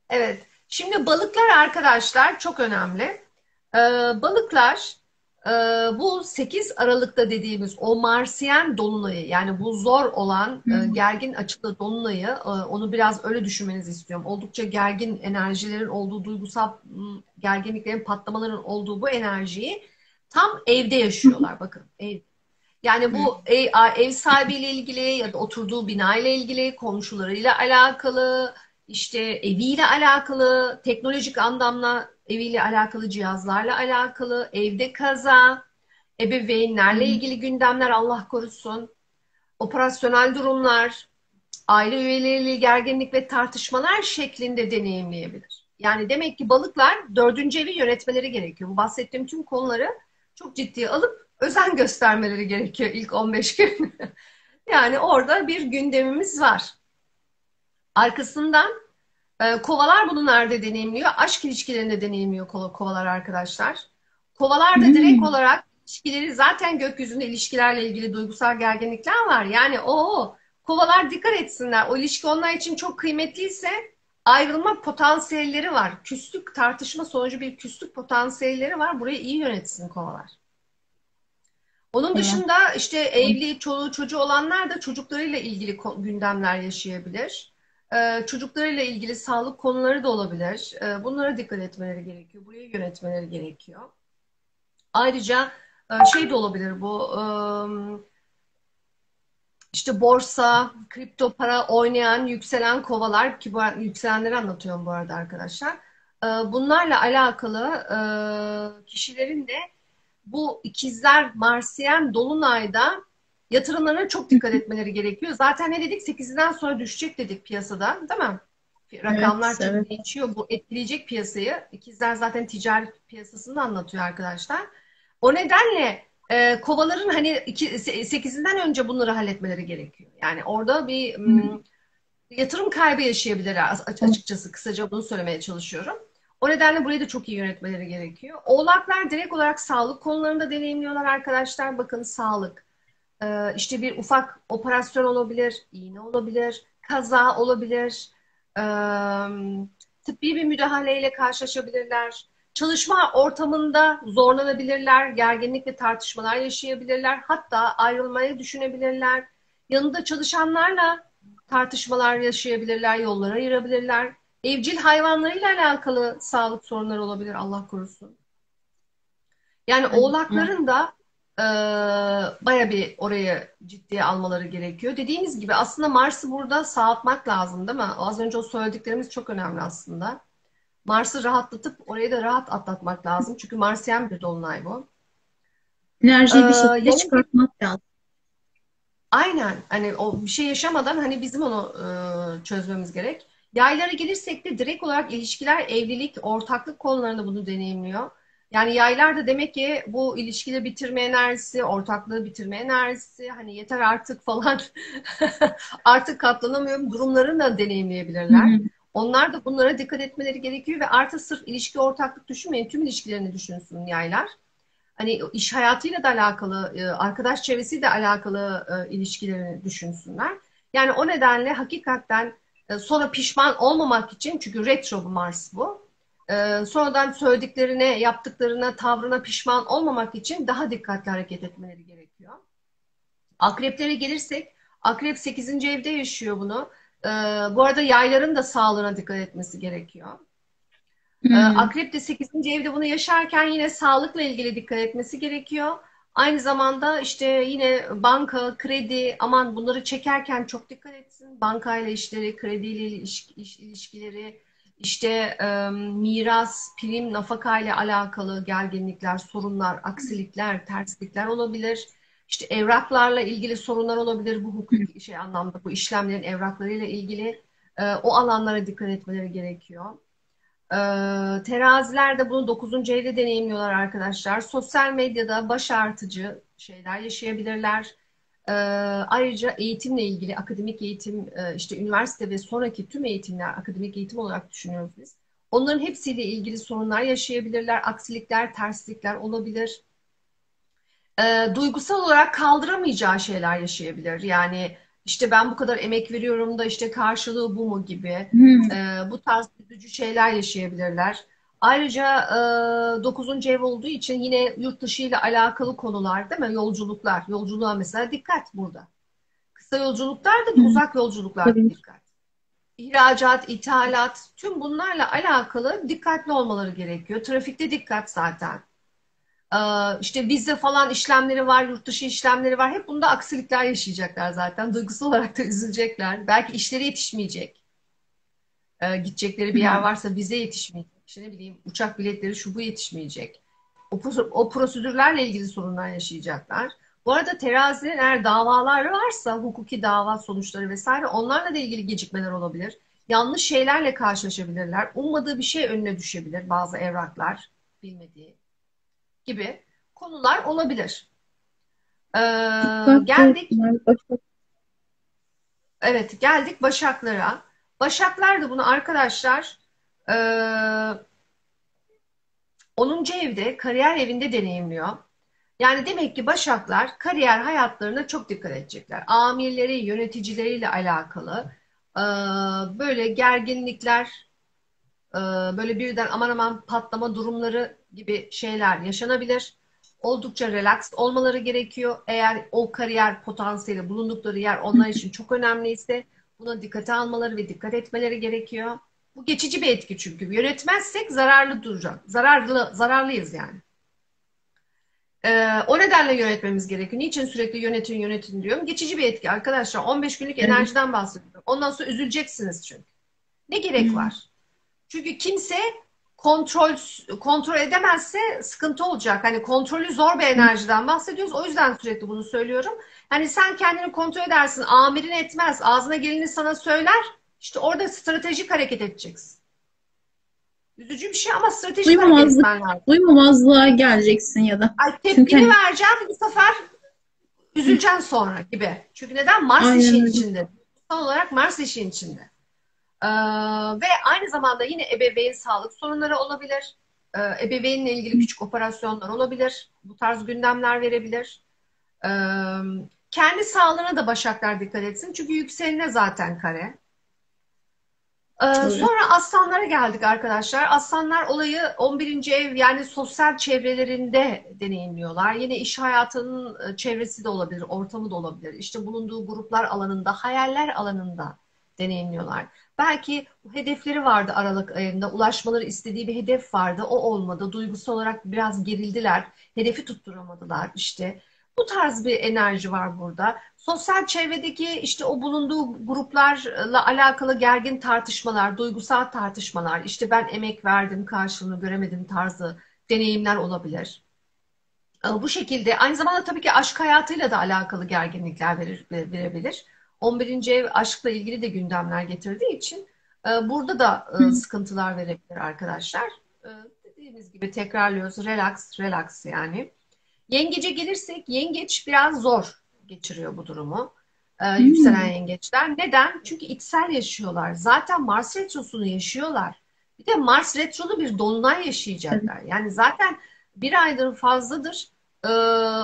Evet. Şimdi balıklar arkadaşlar çok önemli. Ee, Balıklar e, bu 8 Aralık'ta dediğimiz o Marsiyen dolunayı yani bu zor olan Hı hı. gergin açıklı dolunayı onu biraz öyle düşünmenizi istiyorum. Oldukça gergin enerjilerin olduğu duygusal gerginliklerin patlamaların olduğu bu enerjiyi tam evde Hı hı. yaşıyorlar bakın. Yani Hı. bu ev sahibiyle ilgili ya da oturduğu bina ile ilgili, komşularıyla alakalı, işte eviyle alakalı, teknolojik anlamda eviyle alakalı, cihazlarla alakalı, evde kaza, Hı ebeveynlerle hı. ilgili gündemler Allah korusun, operasyonel durumlar, aile üyeleriyle gerginlik ve tartışmalar şeklinde deneyimleyebilir. Yani demek ki balıklar dördüncü evi yönetmeleri gerekiyor. Bu bahsettiğim tüm konuları çok ciddiye alıp özen göstermeleri gerekiyor ilk 15 gün. Yani orada bir gündemimiz var. Arkasından kovalar bunu nerede deneyimliyor? Aşk ilişkilerinde deneyimliyor kovalar arkadaşlar. Kovalar da direkt Hmm. olarak ilişkileri, zaten gökyüzünde ilişkilerle ilgili duygusal gerginlikler var. Yani o kovalar dikkat etsinler. O ilişki onlar için çok kıymetliyse ayrılma potansiyelleri var. Küslük, tartışma sonucu bir küslük potansiyelleri var. Burayı iyi yönetsin kovalar. Onun Tamam. dışında işte evli, çoluğu çocuğu olanlar da çocuklarıyla ilgili gündemler yaşayabilir. Çocuklarıyla ilgili sağlık konuları da olabilir. Bunlara dikkat etmeleri gerekiyor. Burayı yönetmeleri gerekiyor. Ayrıca şey de olabilir bu. İşte borsa, kripto para oynayan, yükselen kovalar, ki bu yükselenleri anlatıyorum bu arada arkadaşlar. Bunlarla alakalı kişilerin de bu ikizler Marsiyen Dolunay'da yatırımlarına çok dikkat etmeleri gerekiyor. Zaten ne dedik? 8'den sonra düşecek dedik piyasada, değil mi? Evet, Rakamlar evet. değişiyor. Bu etkileyecek piyasayı. İkizler zaten ticaret piyasasını anlatıyor arkadaşlar. O nedenle kovaların hani 8'inden önce bunları halletmeleri gerekiyor. Yani orada bir yatırım kaybı yaşayabilirler açıkçası. Kısaca bunu söylemeye çalışıyorum. O nedenle burayı da çok iyi yönetmeleri gerekiyor. Oğlaklar direkt olarak sağlık konularında deneyimliyorlar arkadaşlar. Bakın sağlık. İşte bir ufak operasyon olabilir, iğne olabilir, kaza olabilir, tıbbi bir müdahaleyle karşılaşabilirler. Çalışma ortamında zorlanabilirler, gerginlik ve tartışmalar yaşayabilirler, hatta ayrılmayı düşünebilirler. Yanında çalışanlarla tartışmalar yaşayabilirler, yollar ayırabilirler. Evcil hayvanlarıyla alakalı sağlık sorunları olabilir, Allah korusun. Yani Hadi. Ha. oğlakların da baya bir orayı ciddiye almaları gerekiyor. Dediğimiz gibi aslında Mars'ı burada sağaltmak lazım, değil mi? Az önce o söylediklerimiz çok önemli aslında. Mars'ı rahatlatıp orayı da rahat atlatmak lazım. Çünkü Marsyen bir dolunay bu. Enerjiyi bir şekilde Yola çıkartmak lazım. Aynen. Hani o bir şey yaşamadan hani bizim onu çözmemiz gerek. Yaylara gelirsek de direkt olarak ilişkiler, evlilik, ortaklık konularında bunu deneyimliyor. Yani yaylar da demek ki bu ilişkiyi bitirme enerjisi, ortaklığı bitirme enerjisi, hani yeter artık falan, artık katlanamıyorum durumlarını da Hı deneyimleyebilirler. hı. Onlar da bunlara dikkat etmeleri gerekiyor ve artık sırf ilişki, ortaklık düşünmeyin, tüm ilişkilerini düşünsün yaylar. Hani iş hayatıyla da alakalı, arkadaş çevresiyle de alakalı ilişkilerini düşünsünler. Yani o nedenle hakikaten sonra pişman olmamak için, çünkü retro bu Mars bu. Sonradan söylediklerine, yaptıklarına, tavrına pişman olmamak için daha dikkatli hareket etmeleri gerekiyor. Akreplere gelirsek, akrep 8. evde yaşıyor bunu. Bu arada yayların da sağlığına dikkat etmesi gerekiyor. Hı. Akrep de 8. evde bunu yaşarken yine sağlıkla ilgili dikkat etmesi gerekiyor. Aynı zamanda işte yine banka, kredi, aman bunları çekerken çok dikkat etsin. Bankayla işleri, krediyle ilişkileri, işte miras, prim, nafakayla alakalı gerginlikler, sorunlar, aksilikler, terslikler olabilir. İşte evraklarla ilgili sorunlar olabilir. Bu hukuki şey anlamda bu işlemlerin evraklarıyla ilgili o alanlara dikkat etmeleri gerekiyor. Teraziler de bunu 9. evde deneyimliyorlar arkadaşlar. Sosyal medyada baş artıcı şeyler yaşayabilirler. Ayrıca eğitimle ilgili akademik eğitim, işte üniversite ve sonraki tüm eğitimler akademik eğitim olarak düşünüyoruz biz. Onların hepsiyle ilgili sorunlar yaşayabilirler. Aksilikler, terslikler olabilir. Duygusal olarak kaldıramayacağı şeyler yaşayabilir. Yani işte ben bu kadar emek veriyorum da işte karşılığı bu mu gibi Hı. bu tarz üzücü şeyler yaşayabilirler. Ayrıca 9. ev olduğu için yine yurt dışı ile alakalı konular, değil mi? Yolculuklar. Yolculuğa mesela dikkat burada. Kısa yolculuklar da Hı. uzak yolculuklar da Tabii. dikkat. İhracat, ithalat, tüm bunlarla alakalı dikkatli olmaları gerekiyor. Trafikte dikkat zaten. İşte vize falan işlemleri var, yurt dışı işlemleri var. Hep bunda aksilikler yaşayacaklar zaten. Duygusal olarak da üzülecekler. Belki işleri yetişmeyecek. Gidecekleri bir yer Hı. varsa vize yetişmeyecek. İşte ne bileyim uçak biletleri şu bu yetişmeyecek. O prosedürlerle ilgili sorunlar yaşayacaklar. Bu arada terazinin eğer davaları varsa, hukuki dava sonuçları vesaire, onlarla da ilgili gecikmeler olabilir. Yanlış şeylerle karşılaşabilirler. Ummadığı bir şey önüne düşebilir, bazı evraklar bilmediği gibi konular olabilir. Dikkatli Geldik olsunlar. Başka. Evet, geldik Başaklara. Başaklar da bunu arkadaşlar e, 10. evde, kariyer evinde deneyimliyor. Yani demek ki Başaklar kariyer hayatlarına çok dikkat edecekler. Amirleri, yöneticileriyle alakalı e, böyle gerginlikler, e, böyle birden aman aman patlama durumları gibi şeyler yaşanabilir. Oldukça relax olmaları gerekiyor. Eğer o kariyer potansiyeli bulundukları yer onlar için çok önemliyse buna dikkate almaları ve dikkat etmeleri gerekiyor. Bu geçici bir etki çünkü. Yönetmezsek zararlı duracak. Zararlıyız yani. O nedenle yönetmemiz gerekiyor. Niçin sürekli yönetin yönetin diyorum. Geçici bir etki arkadaşlar. 15 günlük Evet. enerjiden bahsediyorum. Ondan sonra üzüleceksiniz çünkü. Ne gerek Hmm. var? Çünkü kimse kontrol kontrol edemezse sıkıntı olacak. Hani kontrolü zor bir enerjiden bahsediyoruz. O yüzden sürekli bunu söylüyorum. Hani sen kendini kontrol edersin. Amirin etmez. Ağzına geleni sana söyler. İşte orada stratejik hareket edeceksin. Üzücü bir şey ama stratejik hareket Duymamazlık, etmen lazım. duymamazlığa geleceksin ya da. Ay Çünkü tepkini hani vereceğim bu sefer hı, üzüleceksin sonra gibi. Çünkü neden? Mars aynen işin öyle. içinde. Son olarak Mars işin içinde. Ee, ve aynı zamanda yine ebeveyn sağlık sorunları olabilir. Ebeveynle ilgili küçük operasyonlar olabilir. Bu tarz gündemler verebilir. Ee, kendi sağlığına da Başaklar dikkat etsin. Çünkü yükseline zaten kare. Tabii. Sonra aslanlara geldik arkadaşlar. Aslanlar olayı 11. ev yani sosyal çevrelerinde deneyimliyorlar. Yine iş hayatının çevresi de olabilir, ortamı da olabilir. İşte bulunduğu gruplar alanında, hayaller alanında deneyimliyorlar. Belki hedefleri vardı Aralık ayında, ulaşmaları istediği bir hedef vardı, o olmadı. Duygusal olarak biraz gerildiler, hedefi tutturamadılar işte. Bu tarz bir enerji var burada. Sosyal çevredeki işte o bulunduğu gruplarla alakalı gergin tartışmalar, duygusal tartışmalar, işte ben emek verdim, karşılığını göremedim tarzı deneyimler olabilir. Bu şekilde aynı zamanda tabii ki aşk hayatıyla da alakalı gerginlikler verebilir. 11. ev aşkla ilgili de gündemler getirdiği için burada da Hı. sıkıntılar verebilir arkadaşlar. E, dediğimiz gibi tekrarlıyoruz. Relax, relax yani. Yengece gelirsek yengeç biraz zor geçiriyor bu durumu. Yükselen Hmm. yengeçler. Neden? Çünkü içsel yaşıyorlar. Zaten Mars retrosunu yaşıyorlar. Bir de Mars retrolu bir dolunay Evet. yaşayacaklar. Yani zaten bir aydır fazladır e,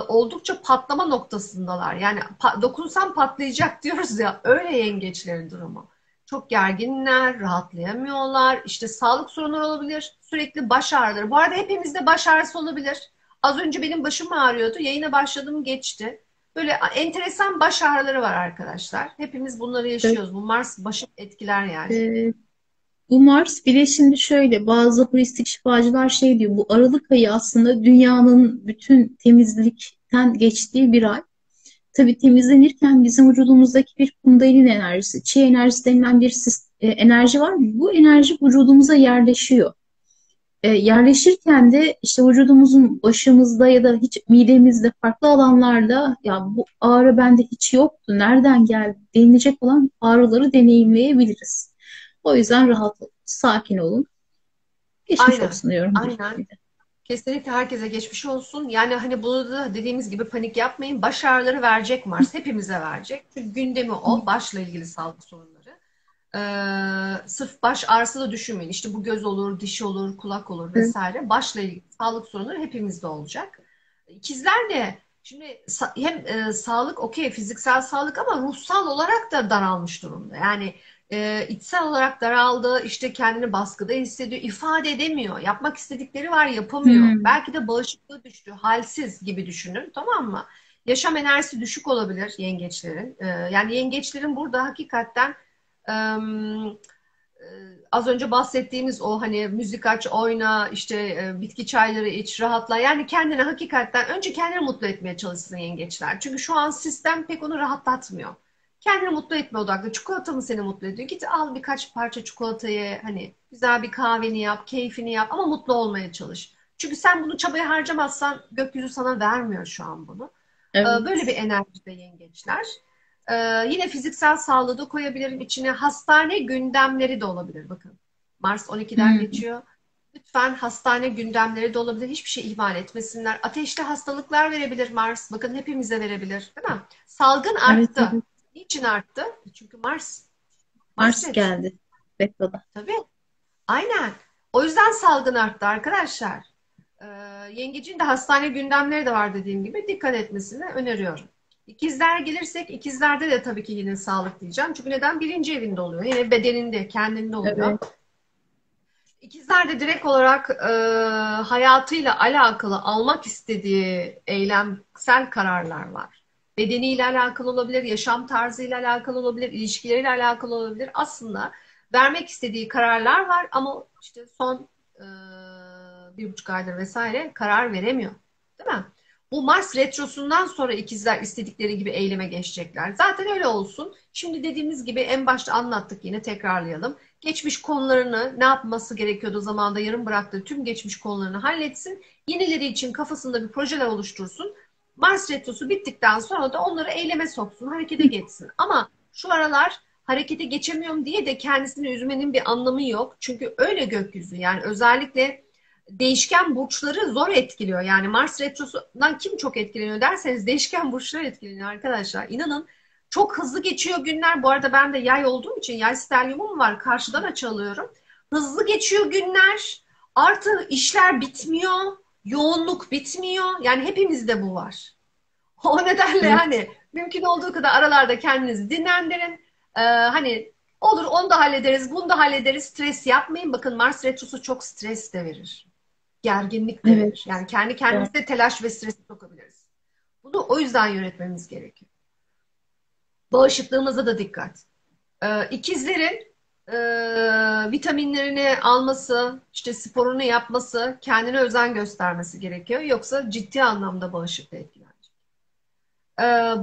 oldukça patlama noktasındalar. Yani dokunsam patlayacak diyoruz ya öyle yengeçlerin durumu. Çok gerginler, rahatlayamıyorlar. İşte sağlık sorunları olabilir. Sürekli baş ağrıları. Bu arada hepimizde baş ağrısı olabilir. Az önce benim başım ağrıyordu. Yayına başladım geçti. Böyle enteresan baş ağrıları var arkadaşlar. Hepimiz bunları Evet. yaşıyoruz. Bu Mars başı etkiler yani. Ee, Bu Mars bir de şimdi şöyle bazı holistik şifacılar şey diyor, bu Aralık ayı aslında dünyanın bütün temizlikten geçtiği bir ay. Tabii temizlenirken bizim vücudumuzdaki bir kundalini enerjisi, çi enerjisi denilen bir enerji var. Bu enerji vücudumuza yerleşiyor. Yerleşirken de işte vücudumuzun başımızda ya da hiç midemizde farklı alanlarda ya bu ağrı bende hiç yoktu, nereden geldi denilecek olan ağrıları deneyimleyebiliriz. O yüzden rahat olun, sakin olun. Geçmiş Aynen. olsun diyorum bu Aynen. şekilde. Kesinlikle herkese geçmiş olsun. Yani hani bunu da dediğimiz gibi panik yapmayın. Baş ağrıları verecek Mars. Hepimize verecek. Çünkü gündemi o. Başla ilgili sağlık sorunları. Sırf baş ağrısı da düşünmeyin. İşte bu göz olur, diş olur, kulak olur Evet, vesaire. Başla ilgili sağlık sorunları hepimizde olacak. İkizler de şimdi hem sağlık okey fiziksel sağlık ama ruhsal olarak da daralmış durumda. Yani içsel olarak daraldı, işte kendini baskıda hissediyor, ifade edemiyor. Yapmak istedikleri var, yapamıyor. hmm, Belki de bağışıklığı düştü, halsiz gibi düşünün, tamam mı? Yaşam enerjisi düşük olabilir yengeçlerin. Yani yengeçlerin burada hakikaten Em, az önce bahsettiğimiz o hani müzik aç, oyna, işte bitki çayları iç, rahatla. Yani kendini hakikaten önce kendini mutlu etmeye çalışsın yengeçler. Çünkü şu an sistem pek onu rahatlatmıyor. Kendini mutlu etme odaklı. Çikolata mı seni mutlu ediyor? Git al birkaç parça çikolatayı, hani güzel bir kahveni yap, keyfini yap ama mutlu olmaya çalış. Çünkü sen bunu çabaya harcamazsan gökyüzü sana vermiyor şu an bunu. Böyle bir evet. enerjide yengeçler. Yine fiziksel sağlığı da koyabilirim içine. Hastane gündemleri de olabilir. Bakın Mars 12'den Hmm, geçiyor. Lütfen hastane gündemleri de olabilir. Hiçbir şey ihmal etmesinler. Ateşli hastalıklar verebilir Mars. Bakın hepimize verebilir, değil mi? Salgın evet, arttı. evet. Niçin arttı? Çünkü Mars Mars retro. geldi. Retroda. Tabii. Aynen. O yüzden salgın arttı arkadaşlar. Ee, Yengecin de hastane gündemleri de var dediğim gibi. Dikkat etmesini öneriyorum. İkizler gelirsek, ikizlerde de tabii ki yine sağlık diyeceğim. Çünkü neden? Birinci evinde oluyor. Yine bedeninde, kendinde oluyor. Evet. İkizler de direkt olarak hayatıyla alakalı almak istediği eylemsel kararlar var. Bedeniyle alakalı olabilir, yaşam tarzıyla alakalı olabilir, ilişkileriyle alakalı olabilir. Aslında vermek istediği kararlar var ama işte son 1,5 aydır vesaire karar veremiyor. Değil mi? Bu Mars retrosundan sonra ikizler istedikleri gibi eyleme geçecekler. Zaten öyle olsun. Şimdi dediğimiz gibi en başta anlattık, yine tekrarlayalım. Geçmiş konularını, ne yapması gerekiyordu zamanda yarım bıraktığı tüm geçmiş konularını halletsin. Yenileri için kafasında bir projeler oluştursun. Mars retrosu bittikten sonra da onları eyleme soksun, harekete geçsin. Ama şu aralar harekete geçemiyorum diye de kendisini üzmenin bir anlamı yok. Çünkü öyle gökyüzü, yani özellikle değişken burçları zor etkiliyor. Yani Mars retrosundan kim çok etkileniyor derseniz değişken burçlar etkileniyor arkadaşlar. İnanın çok hızlı geçiyor günler. Bu arada ben de yay olduğum için yay stelyumum var. Karşıdan açı alıyorum. Hızlı geçiyor günler. Artı işler bitmiyor. Yoğunluk bitmiyor. Yani hepimizde bu var. O nedenle Evet. yani mümkün olduğu kadar aralarda kendinizi dinlendirin. Hani olur onu da hallederiz, bunu da hallederiz. Stres yapmayın. Bakın Mars retrosu çok stres de verir. Gerginlik de Evet. verir. Yani kendi Evet. kendimize telaş ve stres sokabiliriz. Bunu o yüzden yönetmemiz gerekiyor. Bağışıklığımıza da dikkat. İkizlerin vitaminlerini alması, işte sporunu yapması, kendine özen göstermesi gerekiyor. Yoksa ciddi anlamda bağışıklığı etkiler.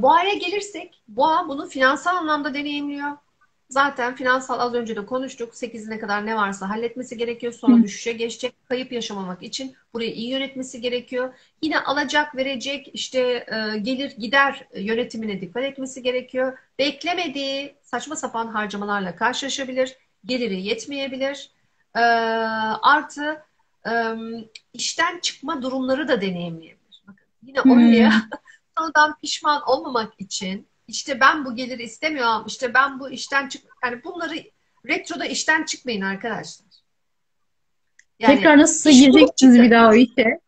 Boğa'ya gelirsek, Boğa bunu finansal anlamda deneyimliyor. Zaten finansal az önce de konuştuk. 8'ine kadar ne varsa halletmesi gerekiyor. Sonra Hı. düşüşe geçecek. Kayıp yaşamamak için burayı iyi yönetmesi gerekiyor. Yine alacak, verecek, işte gelir gider yönetimine dikkat etmesi gerekiyor. Beklemediği saçma sapan harcamalarla karşılaşabilir. Geliri yetmeyebilir. Artı e, işten çıkma durumları da deneyimleyebilir. Bakın yine oraya Hmm. sonradan pişman olmamak için işte ben bu geliri istemiyorum, işte ben bu işten yani bunları retroda işten çıkmayın arkadaşlar. Yani Tekrar nasıl iş bulup gireceksiniz bir çıkın. daha o işe?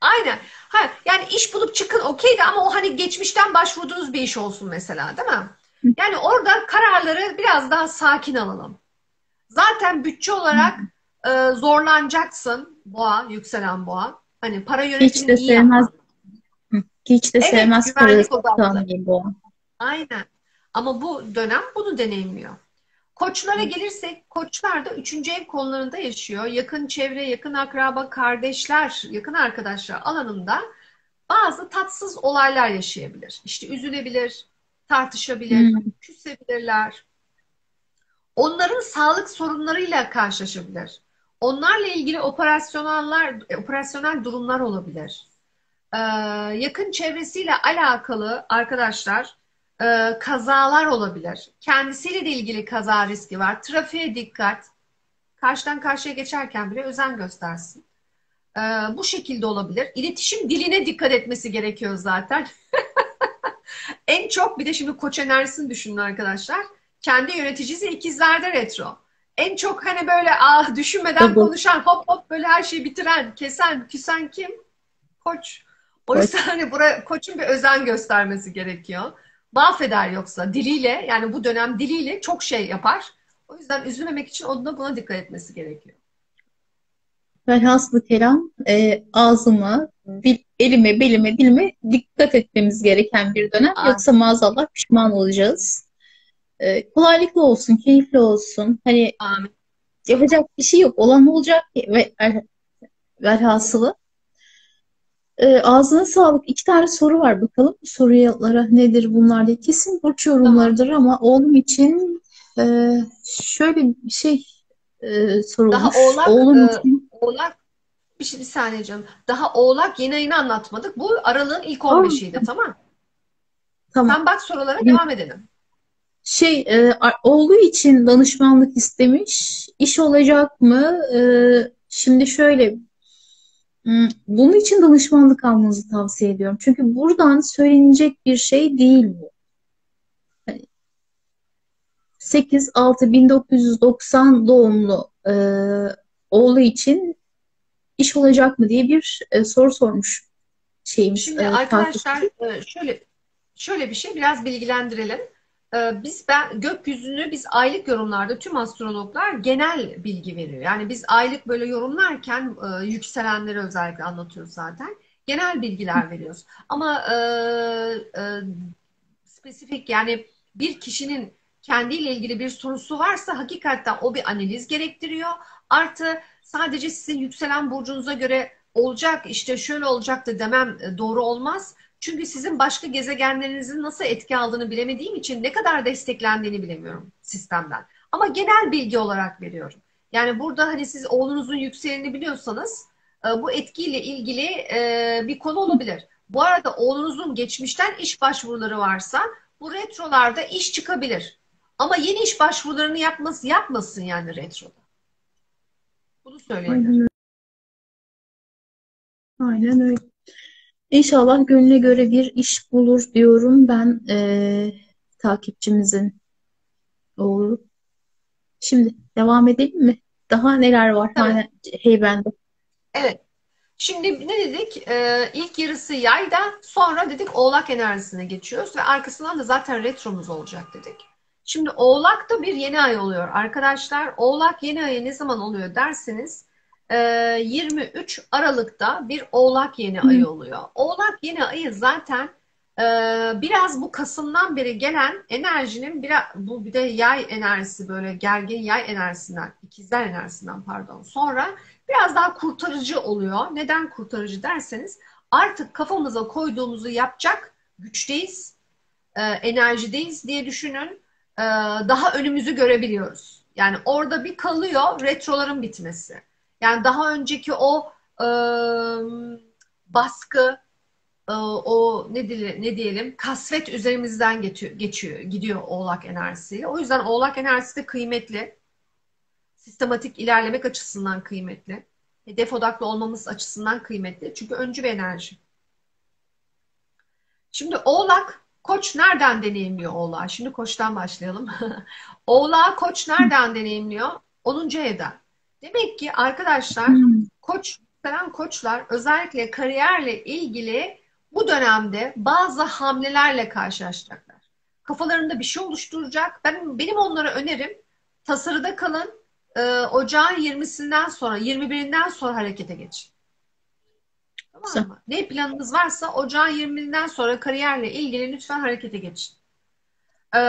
Aynen. Ha, yani iş bulup çıkın okeydi ama o hani geçmişten başvurduğunuz bir iş olsun mesela, değil mi? Yani orada kararları biraz daha sakin alalım. Zaten bütçe olarak zorlanacaksın boğa, yükselen boğa. Hani para Hiç yönetimini de iyi sevmez. yapman. Hı. Hiç de Evet, sevmez parası güvenlik odaklı. tanıyı bu. Aynen. Ama bu dönem bunu deneyimliyor. Koçlara gelirsek, koçlar da üçüncü ev konularında yaşıyor. Yakın çevre, yakın akraba, kardeşler, yakın arkadaşlar alanında bazı tatsız olaylar yaşayabilir. İşte üzülebilir, tartışabilir, Hmm. küsebilirler. Onların sağlık sorunlarıyla karşılaşabilir. Onlarla ilgili operasyonel durumlar olabilir. Ee, Yakın çevresiyle alakalı arkadaşlar kazalar olabilir. Kendisiyle de ilgili kaza riski var. Trafiğe dikkat. Karşıdan karşıya geçerken bile özen göstersin. Bu şekilde olabilir. İletişim diline dikkat etmesi gerekiyor zaten. En çok bir de şimdi koç enerjisini düşünün arkadaşlar. Kendi yöneticisi ikizlerde retro. En çok hani böyle düşünmeden Double konuşan, hop hop böyle her şeyi bitiren, kesen, küsen kim? Koç. O yüzden koç. hani buraya koçun bir özen göstermesi gerekiyor. Mahveder yoksa diliyle, yani bu dönem diliyle çok şey yapar. O yüzden üzülmemek için onun da buna dikkat etmesi gerekiyor. Velhasılı kelam ağzıma, elime, belime, dilime dikkat etmemiz gereken bir dönem. Aa, Yoksa maazallah pişman olacağız. Kolaylıkla olsun, keyifli olsun. Hani amin. yapacak bir şey yok. Olan olacak ve velhasılı. Ağzına sağlık. İki tane soru var bakalım. Bu sorulara nedir bunlar diye. Kesin burç Tamam. yorumlarıdır ama oğlum için şöyle bir şey Daha sorulmuş. Oğlak, Oğlum için Oğlak bir saniye canım. Daha Oğlak yeni ayını anlatmadık. Bu aralığın ilk Aa, 15'iydi, tamam. tamam. Sen bak sorulara devam edelim. Oğlu için danışmanlık istemiş. İş olacak mı? Şimdi şöyle bunun için danışmanlık almanızı tavsiye ediyorum. Çünkü buradan söylenecek bir şey değil bu. 8-6-1990 doğumlu oğlu için iş olacak mı diye bir soru sormuş Şimdi takipçi. arkadaşlar şöyle bir şey biraz bilgilendirelim. Ben gökyüzünü biz aylık yorumlarda tüm astrologlar genel bilgi veriyor. Yani biz aylık böyle yorumlarken yükselenleri özellikle anlatıyoruz zaten. Genel bilgiler veriyoruz. Ama spesifik yani bir kişinin kendiyle ilgili bir sorusu varsa hakikaten o bir analiz gerektiriyor. Artı sadece sizin yükselen burcunuza göre olacak işte şöyle olacak da demem doğru olmaz. Çünkü sizin başka gezegenlerinizin nasıl etki aldığını bilemediğim için ne kadar desteklendiğini bilemiyorum sistemden. Ama genel bilgi olarak veriyorum. Yani burada hani siz oğlunuzun yükselenini biliyorsanız bu etkiyle ilgili bir konu olabilir. Bu arada oğlunuzun geçmişten iş başvuruları varsa bu retrolarda iş çıkabilir. Ama yeni iş başvurularını yapmasın yani retroda. Bunu Aynen söyleyebilirim. öyle. Aynen öyle. İnşallah gönlüne göre bir iş bulur diyorum ben takipçimizin oğlu. Şimdi devam edelim mi? Daha neler var? Tabii. Hani heybende. Evet. Şimdi ne dedik? İlk yarısı yayda, sonra dedik oğlak enerjisine geçiyoruz ve arkasından da zaten retromuz olacak dedik. Şimdi oğlakta bir yeni ay oluyor arkadaşlar. Oğlak yeni ayı ne zaman oluyor derseniz 23 Aralık'ta bir oğlak yeni Hı, ayı oluyor. Oğlak yeni ayı zaten e, biraz bu Kasım'dan beri gelen enerjinin bu bir de yay enerjisi böyle gergin yay enerjisinden, ikizler enerjisinden pardon. Sonra biraz daha kurtarıcı oluyor. Neden kurtarıcı derseniz artık kafamıza koyduğumuzu yapacak güçteyiz, enerjideyiz diye düşünün. Daha önümüzü görebiliyoruz. Yani orada bir kalıyor retroların bitmesi. Yani daha önceki o e, baskı, ne diyelim kasvet üzerimizden gidiyor Oğlak enerjisiyle. O yüzden Oğlak enerjisi de kıymetli. Sistematik ilerlemek açısından kıymetli. Hedef odaklı olmamız açısından kıymetli. Çünkü öncü bir enerji. Şimdi Oğlak, Koç nereden deneyimliyor Oğlak? Şimdi Koç'tan başlayalım. Oğlak Koç nereden deneyimliyor? 10. evden. Demek ki hı. arkadaşlar yükselen koçlar özellikle kariyerle ilgili bu dönemde bazı hamlelerle karşılaşacaklar. Kafalarında bir şey oluşturacak. Benim onlara önerim tasarıda kalın. Ocağın 20'sinden sonra 21'inden sonra harekete geçin. Tamam Güzel. mı? Ne planınız varsa ocağın 20'sinden sonra kariyerle ilgili lütfen harekete geçin. Ee,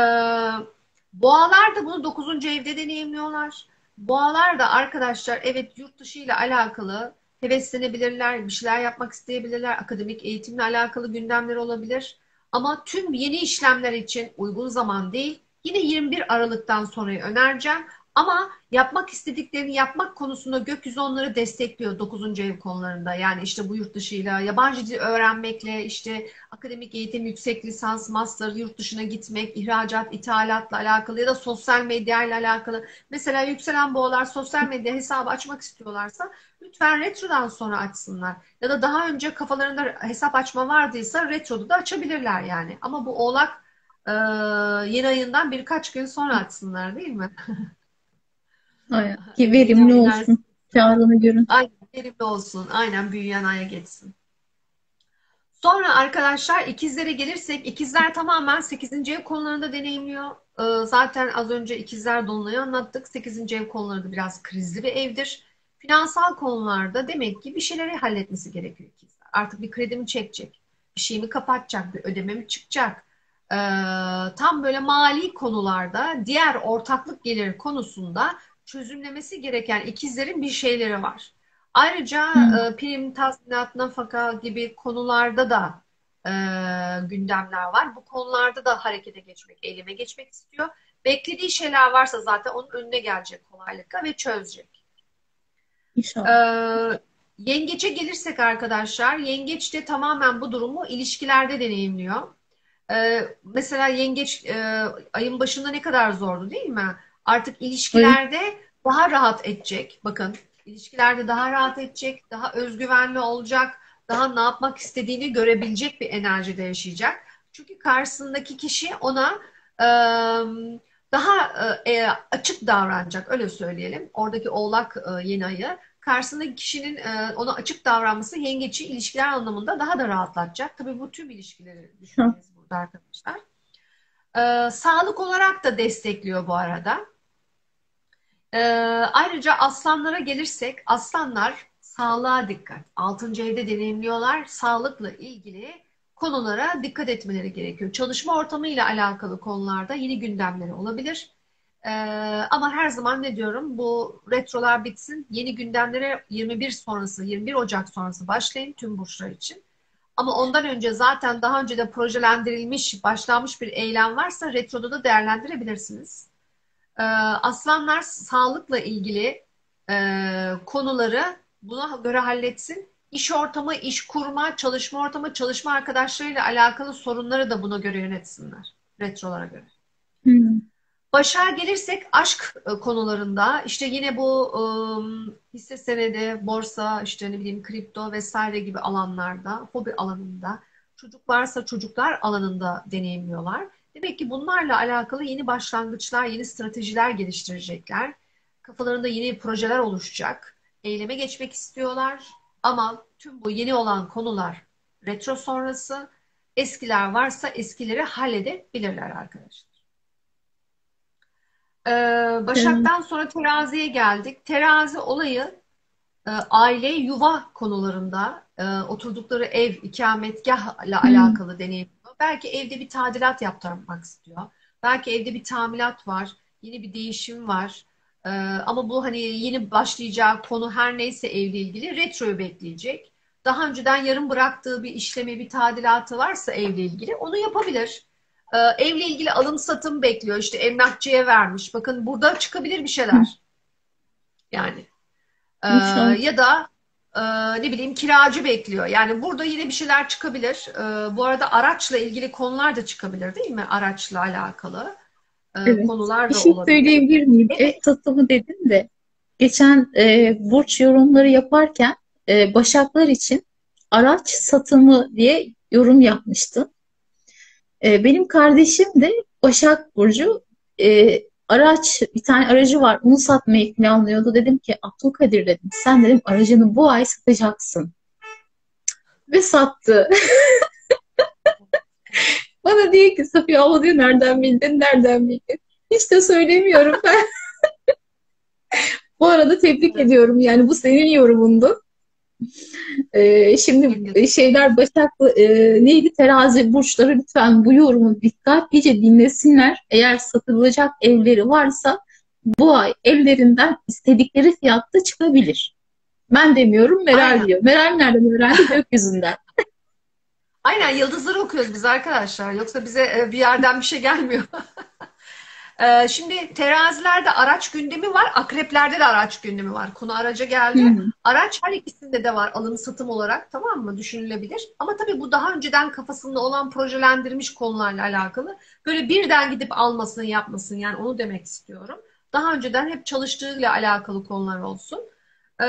Boğalar da bunu 9. evde deneyimliyorlar. Boğalar da arkadaşlar evet yurt dışı ile alakalı heveslenebilirler, bir şeyler yapmak isteyebilirler, akademik eğitimle alakalı gündemler olabilir. Ama tüm yeni işlemler için uygun zaman değil. Yine 21 Aralık'tan sonrayı önereceğim. Ama yapmak istediklerini yapmak konusunda gökyüzü onları destekliyor 9. ev konularında. Yani işte bu yurt dışıyla, yabancı dil öğrenmekle, işte akademik eğitim, yüksek lisans, master, yurt dışına gitmek, ihracat, ithalatla alakalı ya da sosyal medya ile alakalı. Mesela yükselen boğalar sosyal medya hesabı açmak istiyorlarsa lütfen retrodan sonra açsınlar. Ya da daha önce kafalarında hesap açma vardıysa retroda da açabilirler yani. Ama bu oğlak e, yeni ayından birkaç gün sonra açsınlar değil mi? Aynen. Ki Yeni verimli ay enerjisi olsun. Kârını görün. aynen verimli olsun. Aynen büyüyen aya geçsin. Sonra arkadaşlar ikizlere gelirsek ikizler tamamen 8. ev konularında deneyimliyor. Zaten az önce ikizler dolunayı anlattık. 8. ev konuları da biraz krizli bir evdir. Finansal konularda demek ki bir şeyleri halletmesi gerekiyor ikizler. Artık bir kredimi çekecek, bir şeyimi kapatacak, bir ödememi çıkacak. Ee, Tam böyle mali konularda diğer ortaklık gelir konusunda çözümlemesi gereken ikizlerin bir şeyleri var. Ayrıca Hı, prim, tazminat, nafaka gibi konularda da gündemler var. Bu konularda da harekete geçmek, eyleme geçmek istiyor. Beklediği şeyler varsa zaten onun önüne gelecek kolaylıkla ve çözecek. E, İnşallah. Yengeçe gelirsek arkadaşlar, yengeç de tamamen bu durumu ilişkilerde deneyimliyor. Mesela yengeç ayın başında ne kadar zordu değil mi? Artık Evet. ilişkilerde daha rahat edecek. Bakın ilişkilerde daha rahat edecek, daha özgüvenli olacak, daha ne yapmak istediğini görebilecek bir enerjide yaşayacak. Çünkü karşısındaki kişi ona e, daha açık davranacak, öyle söyleyelim. Oradaki Oğlak yeni ayı. Karşısındaki kişinin ona açık davranması yengeci ilişkiler anlamında daha da rahatlatacak. Tabii bu tüm ilişkileri Hı. düşüneceğiz burada arkadaşlar. Sağlık olarak da destekliyor bu arada. Ayrıca aslanlara gelirsek, aslanlar sağlığa dikkat. Altıncı evde deneyimliyorlar. Sağlıkla ilgili konulara dikkat etmeleri gerekiyor. Çalışma ortamıyla alakalı konularda yeni gündemleri olabilir. Ee, Ama her zaman ne diyorum? Bu retrolar bitsin. Yeni gündemlere 21 sonrası, 21 Ocak sonrası başlayın tüm burçlar için. Ama ondan önce zaten daha önce de projelendirilmiş, başlanmış bir eylem varsa retroda da değerlendirebilirsiniz. Aslanlar sağlıkla ilgili konuları buna göre halletsin. İş ortamı, iş kurma, çalışma ortamı, çalışma arkadaşlarıyla alakalı sorunları da buna göre yönetsinler. Retrolara göre. Hı. Başak'a gelirsek aşk konularında işte yine bu hisse senedi, borsa, işte ne bileyim kripto vesaire gibi alanlarda, hobi alanında, çocuk varsa çocuklar alanında deneyimliyorlar. Demek ki bunlarla alakalı yeni başlangıçlar, yeni stratejiler geliştirecekler. Kafalarında yeni projeler oluşacak. Eyleme geçmek istiyorlar. Ama tüm bu yeni olan konular retro sonrası, eskiler varsa eskileri halledebilirler arkadaşlar. Evet. Başak'tan sonra teraziye geldik. Terazi olayı aile, yuva konularında oturdukları ev, ikametgahla Hı. alakalı deneyim. Belki evde bir tadilat yaptırmak istiyor. Belki evde bir tamirat var, yeni bir değişim var. Ee, Ama bu hani yeni başlayacağı konu her neyse evle ilgili retroyu bekleyecek. Daha önceden yarım bıraktığı bir işlemi, bir tadilatı varsa evle ilgili onu yapabilir. Evle ilgili alım satım bekliyor. İşte emlakçıya vermiş. Bakın burada çıkabilir bir Hı. şeyler. Yani. Ee, İnşallah. Ya da ne bileyim kiracı bekliyor. Yani burada yine bir şeyler çıkabilir. Bu arada araçla ilgili konular da çıkabilir değil mi? Araçla alakalı Evet. konular Bir da şey olabilir. söyleyebilir miyim? Ev Evet. satımı dedin de geçen burç yorumları yaparken Başaklar için araç satımı diye yorum yapmıştı. Benim kardeşim de Başak Burcu, araç bir tane aracı var, onu satmayı planlıyordu. Dedim ki Abdülkadir, dedim, sen dedim aracını bu ay satacaksın ve sattı. Bana diyor ki Safiye abla, diyor, nereden bildin, nereden bildin? Hiç de söylemiyorum ben. Bu arada tebrik Evet. ediyorum, yani bu senin yorumundu. Şimdi şeyler Başaklı, neydi, terazi burçları lütfen bu yorumu dikkatlice dinlesinler. Eğer satılacak evleri varsa bu ay evlerinden istedikleri fiyatta çıkabilir. Ben demiyorum, Meral Aynen. diyor. Meral nereden öğrendi? Gökyüzünden. Aynen yıldızları okuyoruz biz arkadaşlar. Yoksa bize bir yerden bir şey gelmiyor. Şimdi terazilerde araç gündemi var, akreplerde de araç gündemi var. Konu araca Hı geldi. hı. Araç her ikisinde de var alım satım olarak, tamam mı? Düşünülebilir. Ama tabii bu daha önceden kafasında olan projelendirmiş konularla alakalı. Böyle birden gidip almasını yapmasın, yani onu demek istiyorum. Daha önceden hep çalıştığıyla alakalı konular olsun. Ee,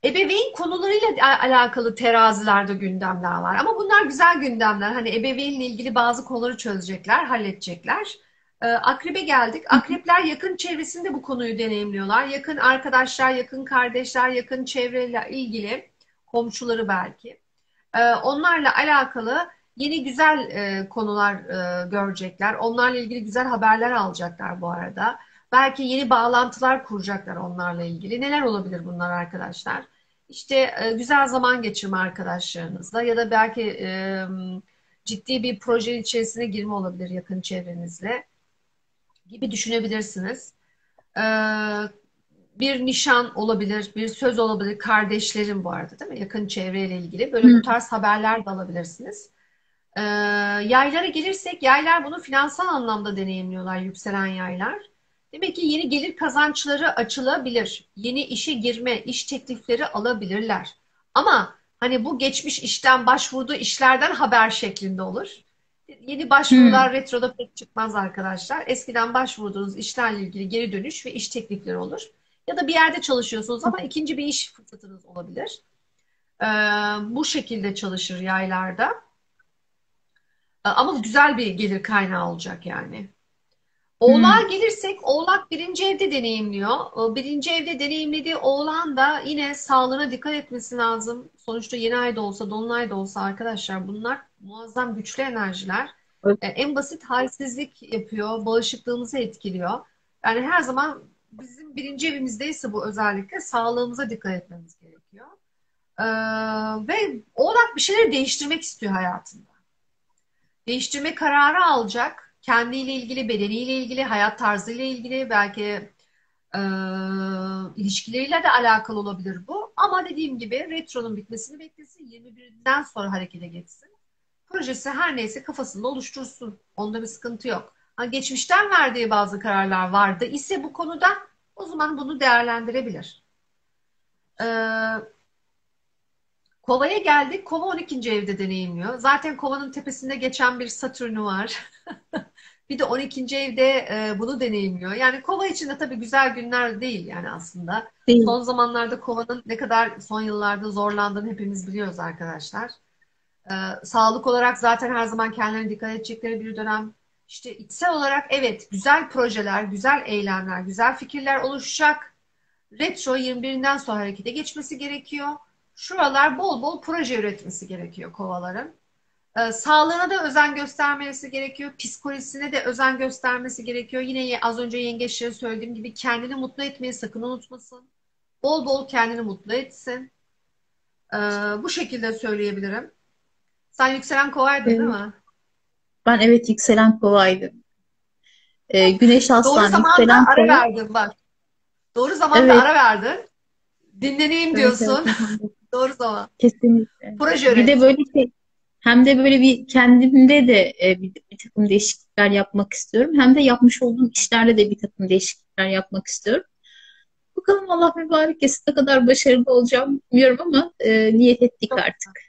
Ebeveyn konularıyla alakalı terazilerde gündemler var. Ama bunlar güzel gündemler. Hani ebeveynle ilgili bazı konuları çözecekler, halledecekler. Akrebe geldik. Akrepler yakın çevresinde bu konuyu deneyimliyorlar. Yakın arkadaşlar, yakın kardeşler, yakın çevreyle ilgili komşuları belki. Onlarla alakalı yeni güzel konular görecekler. Onlarla ilgili güzel haberler alacaklar bu arada. Belki yeni bağlantılar kuracaklar onlarla ilgili. Neler olabilir bunlar arkadaşlar? İşte güzel zaman geçirme arkadaşlarınızla ya da belki ciddi bir projenin içerisine girme olabilir yakın çevrenizle gibi düşünebilirsiniz. Ee, Bir nişan olabilir, bir söz olabilir. Kardeşlerim bu arada değil mi? Yakın çevreyle ilgili. Böyle bu Hı tarz haberler de alabilirsiniz. Ee, Yaylara gelirsek, yaylar bunu finansal anlamda deneyimliyorlar, yükselen yaylar. Demek ki yeni gelir kazançları açılabilir. Yeni işe girme, iş teklifleri alabilirler. Ama hani bu geçmiş işten, başvurduğu işlerden haber şeklinde olur. Yeni hı. başvurular retroda pek çıkmaz arkadaşlar. Eskiden başvurduğunuz işlerle ilgili geri dönüş ve iş teklifleri olur. Ya da bir yerde çalışıyorsunuz ama ikinci bir iş fırsatınız olabilir. Ee, Bu şekilde çalışır yaylarda. Ama güzel bir gelir kaynağı olacak yani. Oğlağa Hmm. gelirsek, Oğlak birinci evde deneyimliyor. O birinci evde deneyimlediği Oğlan da yine sağlığına dikkat etmesi lazım. Sonuçta yeni ay da olsa, dolunay da olsa arkadaşlar, bunlar muazzam güçlü enerjiler. En basit halsizlik yapıyor, bağışıklığımızı etkiliyor. Yani her zaman bizim birinci evimizdeyse bu, özellikle sağlığımıza dikkat etmemiz gerekiyor. Ee, Ve Oğlak bir şeyleri değiştirmek istiyor hayatında. Değiştirme kararı alacak. Kendiyle ilgili, bedeniyle ilgili, hayat tarzıyla ilgili, belki e, ilişkileriyle de alakalı olabilir bu. Ama dediğim gibi retronun bitmesini beklesin. 21'den sonra harekete geçsin. Projesi her neyse kafasında oluştursun. Onda bir sıkıntı yok. Ha, geçmişten verdiği bazı kararlar vardı ise bu konuda, o zaman bunu değerlendirebilir. Ee, Kova'ya geldik. Kova 12. evde deneyimliyor. Zaten Kova'nın tepesinde geçen bir Satürn'ü var. Bir de 12. evde bunu deneyimliyor. Yani Kova için de tabii güzel günler değil yani aslında. Değil. Son zamanlarda Kova'nın ne kadar, son yıllarda zorlandığını hepimiz biliyoruz arkadaşlar. Sağlık olarak zaten her zaman kendilerine dikkat edecekleri bir dönem. İşte içsel olarak evet, güzel projeler, güzel eylemler, güzel fikirler oluşacak. Retro 21'inden sonra harekete geçmesi gerekiyor. Şuralar bol bol proje üretmesi gerekiyor kovaların. Sağlığına da özen göstermesi gerekiyor. Psikolojisine de özen göstermesi gerekiyor. Yine az önce yengeçlere söylediğim gibi kendini mutlu etmeyi sakın unutmasın. Bol bol kendini mutlu etsin. Ee, Bu şekilde söyleyebilirim. Sen yükselen kovaydın değil Evet. mi? Ben evet yükselen kovaydım. Güneş Doğru aslan, zamanda yükselen ara kova. verdin bak. Doğru zamanda Evet, ara verdin. Dinleneyim evet, evet. diyorsun. Doğru zaman. Kesinlikle. Proje Bir de üret. böyle şey, hem de böyle bir kendimde de bir takım değişiklikler yapmak istiyorum. Hem de yapmış olduğum işlerde de bir takım değişiklikler yapmak istiyorum. Bakalım Allah mübarek etsin, ne kadar başarılı olacağım bilmiyorum ama niyet ettik Çok. artık.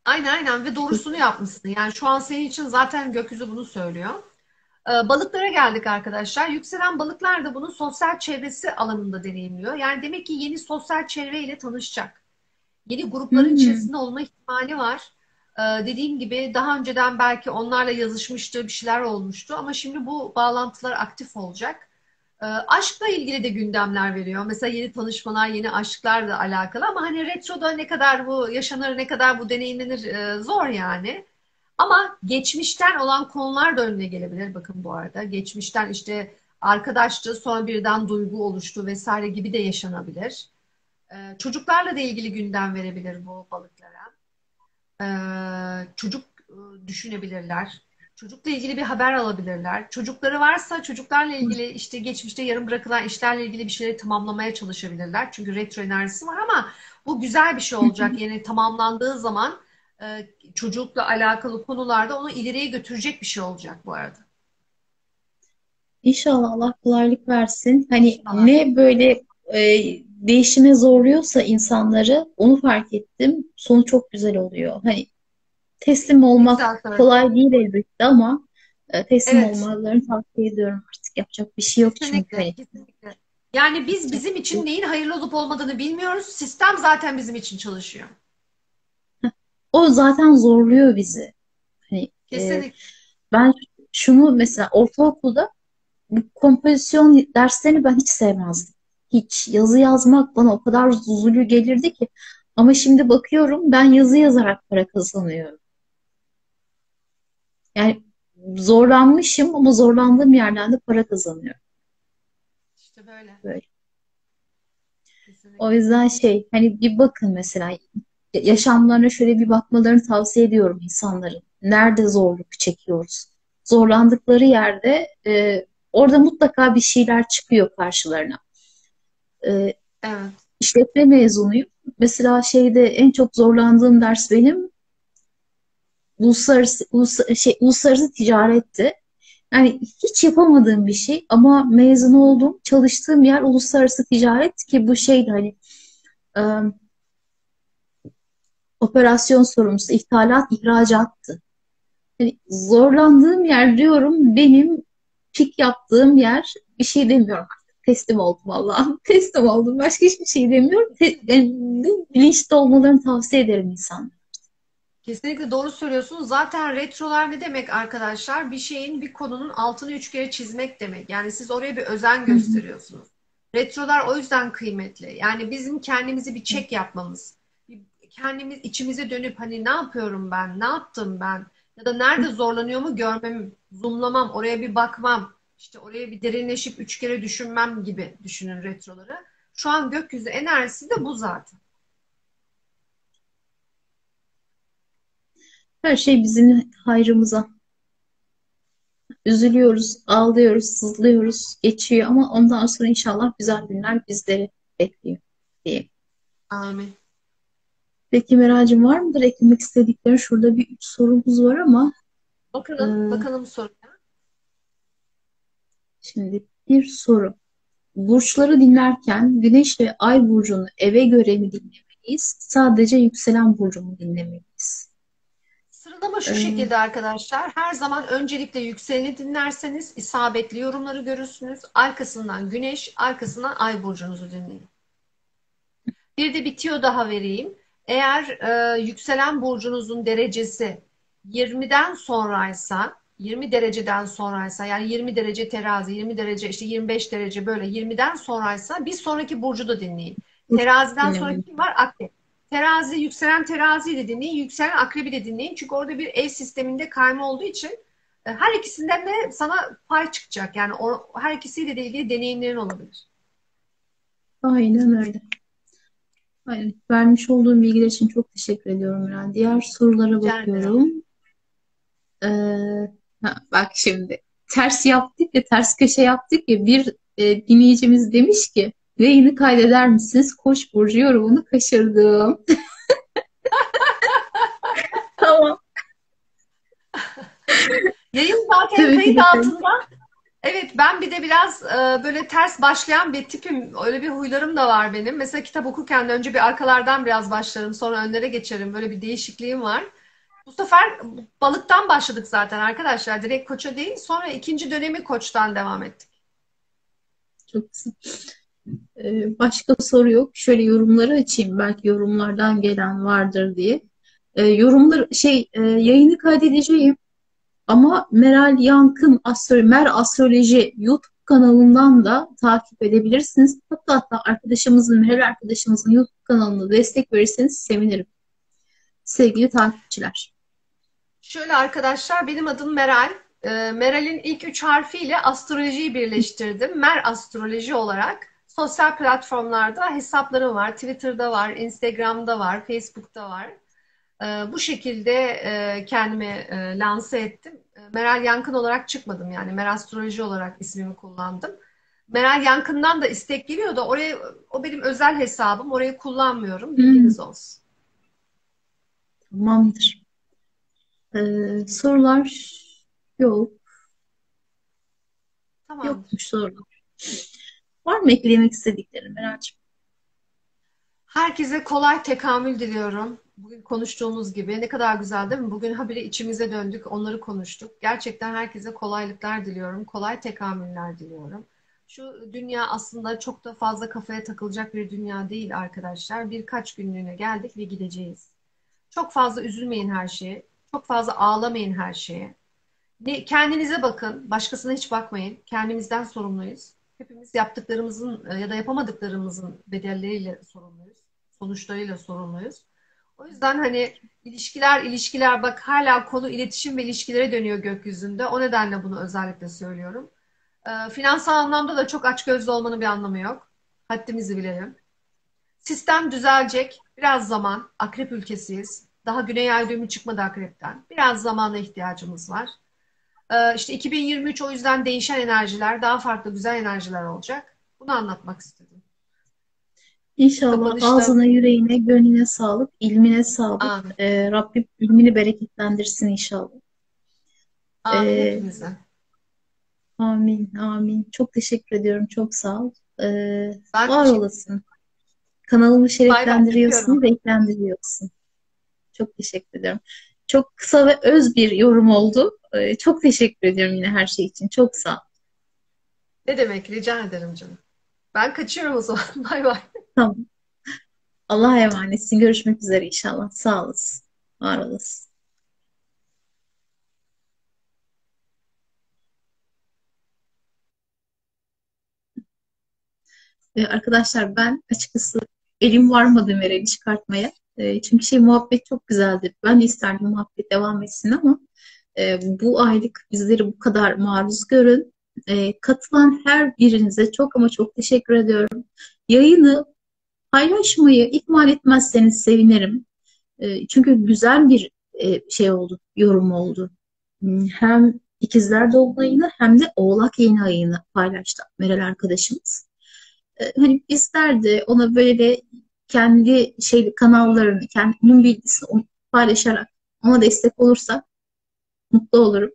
Aynen aynen, ve doğrusunu yapmışsın. Yani şu an senin için zaten gökyüzü bunu söylüyor. Balıklara geldik arkadaşlar. Yükselen balıklar da bunu sosyal çevresi alanında deneyimliyor. Yani demek ki yeni sosyal çevreyle tanışacak. Yeni grupların Hmm. içerisinde olma ihtimali var. Dediğim gibi daha önceden belki onlarla yazışmıştı, bir şeyler olmuştu. Ama şimdi bu bağlantılar aktif olacak. Aşkla ilgili de gündemler veriyor. Mesela yeni tanışmalar, yeni aşklarla alakalı. Ama hani retroda ne kadar bu yaşanır, ne kadar bu deneyimlenir, zor yani. Ama geçmişten olan konular da önüne gelebilir. Bakın bu arada. Geçmişten işte arkadaştı, sonra birden duygu oluştu vesaire gibi de yaşanabilir. Çocuklarla da ilgili gündem verebilir bu balıklara. Çocuk düşünebilirler. Çocukla ilgili bir haber alabilirler. Çocukları varsa çocuklarla ilgili işte geçmişte yarım bırakılan işlerle ilgili bir şeyleri tamamlamaya çalışabilirler. Çünkü retro enerjisi var ama bu güzel bir şey olacak. Yani tamamlandığı zaman çocukla alakalı konularda onu ileriye götürecek bir şey olacak bu arada. İnşallah Allah kolaylık versin. Hani İnşallah. ne böyle değişime zorluyorsa insanları, onu fark ettim. Sonu çok güzel oluyor. Hani teslim Ne olmak güzel söyledin. kolay değil elbette ama teslim Evet. olmalarını tavsiye ediyorum artık. Yapacak bir şey yok çünkü Kesinlikle. hani. Kesinlikle. Yani biz Yapacak bizim bir şey için yok. neyin hayırlı olup olmadığını bilmiyoruz. Sistem zaten bizim için çalışıyor. O zaten zorluyor bizi. Hani Kesinlikle. ben şunu mesela ortaokulda bu kompozisyon derslerini ben hiç sevmezdim. Hiç. Yazı yazmak bana o kadar zulü gelirdi ki. Ama şimdi bakıyorum, ben yazı yazarak para kazanıyorum. Yani zorlanmışım ama zorlandığım yerden de para kazanıyorum. İşte böyle. Böyle. O Kesinlikle. yüzden şey, hani bir bakın mesela, yaşamlarına şöyle bir bakmalarını tavsiye ediyorum insanların. Nerede zorluk çekiyoruz? Zorlandıkları yerde orada mutlaka bir şeyler çıkıyor karşılarına. E, Evet. işletme mezunuyum. Mesela şeyde en çok zorlandığım ders benim uluslararası ticaretti. Yani hiç yapamadığım bir şey ama mezun oldum. Çalıştığım yer uluslararası ticaret, ki bu şeydi hani e, operasyon sorumlusu, ithalat, ihracattı. Hani zorlandığım yer diyorum, benim pik yaptığım yer, bir şey demiyorum artık. Teslim oldum Allah'ım. Teslim oldum. Başka hiçbir şey demiyorum. Yani bilinçli olmalarını tavsiye ederim insanlara. Kesinlikle doğru söylüyorsunuz. Zaten retrolar ne demek arkadaşlar? Bir şeyin, bir konunun altını 3 kere çizmek demek. Yani siz oraya bir özen Hı hı. gösteriyorsunuz. Retrolar o yüzden kıymetli. Yani bizim kendimizi bir check yapmamız. Kendimiz içimize dönüp hani ne yapıyorum ben, ne yaptım ben ya da nerede zorlanıyorumu görmem, zoomlamam, oraya bir bakmam, işte oraya bir derinleşip 3 kere düşünmem gibi düşünün retroları. Şu an gökyüzü enerjisi de bu zaten. Her şey bizim hayrımıza. Üzülüyoruz, ağlıyoruz, sızlıyoruz, geçiyor ama ondan sonra inşallah güzel günler bizleri bekliyor diye. Amin. Peki Meral'cim var mıdır eklemek istediklerin? Şurada bir üç sorumuz var ama e, Bakalım, bakalım soruya. şimdi bir soru. Burçları dinlerken Güneş ve Ay burcunu eve göre mi dinlemeliyiz? Sadece yükselen burcu mu dinlemeliyiz? Sıralama şu E, şekilde arkadaşlar. Her zaman öncelikle yükseleni dinlerseniz isabetli yorumları görürsünüz. Arkasından güneş, arkasından ay burcunuzu dinleyin. Bir de bitiyor daha vereyim. Eğer yükselen burcunuzun derecesi 20'den sonraysa, 20 dereceden sonraysa yani 20 derece terazi, 20 derece işte 25 derece böyle 20'den sonraysa bir sonraki burcu da dinleyin. Burç Teraziden sonra dinlemeliyiz. kim var? Akrep. Terazi, yükselen teraziyi de dinleyin, yükselen akrebi de dinleyin. Çünkü orada bir ev sisteminde kayma olduğu için her ikisinden de sana pay çıkacak. Yani her ikisiyle de ilgili deneyimlerin olabilir. Aynen öyle. Aynen. Vermiş olduğum bilgiler için çok teşekkür ediyorum Meral. Diğer sorulara Rica ederim. bakıyorum. Bak şimdi ters yaptık ya ters köşe yaptık ya bir dinleyicimiz demiş ki yayını kaydeder misiniz? Koç burcu yorumunu kaçırdım. Tamam. Yayın zaten Tabii ki kayıt de altında. Evet, ben bir de biraz böyle ters başlayan bir tipim. Öyle bir huylarım da var benim. Mesela kitap okurken de önce bir arkalardan biraz başlarım, sonra önlere geçerim. Böyle bir değişikliğim var. Bu sefer balıktan başladık zaten arkadaşlar. Direkt koça değil. Sonra ikinci dönemi koçtan devam ettik. çok güzel. Başka soru yok. Şöyle yorumları açayım. Belki yorumlardan gelen vardır diye. Yayını kaydedeceğim. Ama Meral Yankın Mer Astroloji YouTube kanalından da takip edebilirsiniz. Hatta Meral arkadaşımızın YouTube kanalına destek verirseniz sevinirim. Sevgili takipçiler. Şöyle arkadaşlar, benim adım Meral. Meral'in ilk 3 harfiyle astrolojiyi birleştirdim. Mer Astroloji olarak. Sosyal platformlarda hesaplarım var. Twitter'da var, Instagram'da var, Facebook'ta var. Bu şekilde kendimi lanse ettim. Meral Yankın olarak çıkmadım yani. Mer Astroloji olarak ismimi kullandım. Meral Yankın'dan da istek geliyor da oraya, o benim özel hesabım. Orayı kullanmıyorum. Hmm, Bilginiz olsun. tamamdır. Sorular yok. Tamamdır. Yokmuş sorular. Var mı eklemek istediklerim Meral'cığım? Herkese kolay tekamül diliyorum. Bugün konuştuğumuz gibi. Ne kadar güzel değil mi? Bugün habire içimize döndük, onları konuştuk. Gerçekten herkese kolaylıklar diliyorum. Kolay tekamüller diliyorum. Şu dünya aslında çok da fazla kafaya takılacak bir dünya değil arkadaşlar. Birkaç günlüğüne geldik ve gideceğiz. Çok fazla üzülmeyin her şeye. Çok fazla ağlamayın her şeye. Kendinize bakın, başkasına hiç bakmayın. Kendimizden sorumluyuz. Hepimiz yaptıklarımızın ya da yapamadıklarımızın bedelleriyle sorumluyuz. Sonuçlarıyla sorumluyuz. O yüzden hani ilişkiler bak hala konu iletişim ve ilişkilere dönüyor gökyüzünde. O nedenle bunu özellikle söylüyorum. Finansal anlamda da çok açgözlü olmanın bir anlamı yok. Haddimizi bilelim. Sistem düzelecek. Biraz zaman. Akrep ülkesiyiz. Daha Güney Ay düğümü çıkmadı akrepten. Biraz zamana ihtiyacımız var. İşte 2023 o yüzden değişen enerjiler, daha farklı güzel enerjiler olacak. Bunu anlatmak istedim. İnşallah Kapanışta ağzına, yüreğine, gönlüne sağlık, ilmine sağlık. amin. Rabbim ilmini bereketlendirsin inşallah. Amin Ee, hepimize. Amin, amin. Çok teşekkür ediyorum. Çok sağ ol. Ben Var teşekkür olasın. Kanalımı Bay bay şereflendiriyorsun, öpüyorum. renklendiriyorsun. Çok teşekkür ediyorum. Çok kısa ve öz bir yorum oldu. Çok teşekkür ediyorum yine her şey için. Çok sağ ol. Ne demek rica ederim canım. Ben kaçıyorum o zaman. Bay bay. Tamam. Allah'a emanetsin. Görüşmek üzere inşallah. Sağ olasın. Var olasın. Arkadaşlar ben açıkçası elim varmadı Meral'i çıkartmaya. Çünkü muhabbet çok güzeldi. Ben de isterdim muhabbet devam etsin ama bu aylık bizleri bu kadar maruz görün. Katılan her birinize çok ama çok teşekkür ediyorum. Yayını paylaşmayı ihmal etmezseniz sevinirim. Çünkü güzel bir şey oldu, yorum oldu. Hem İkizler Dolunay'ını hem de Oğlak Yeni Ayı'nı paylaştı Meral arkadaşımız. Hani bizler de ona böyle kendi kanallarını, kendinin bilgisini paylaşarak ona destek olursak mutlu olurum.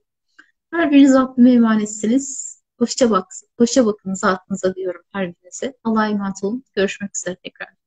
Her biriniz Rabbime emanetsiniz. Hoşça bakın, hayatınıza diyorum her birinize. Allah'a emanet olun. Görüşmek üzere tekrar.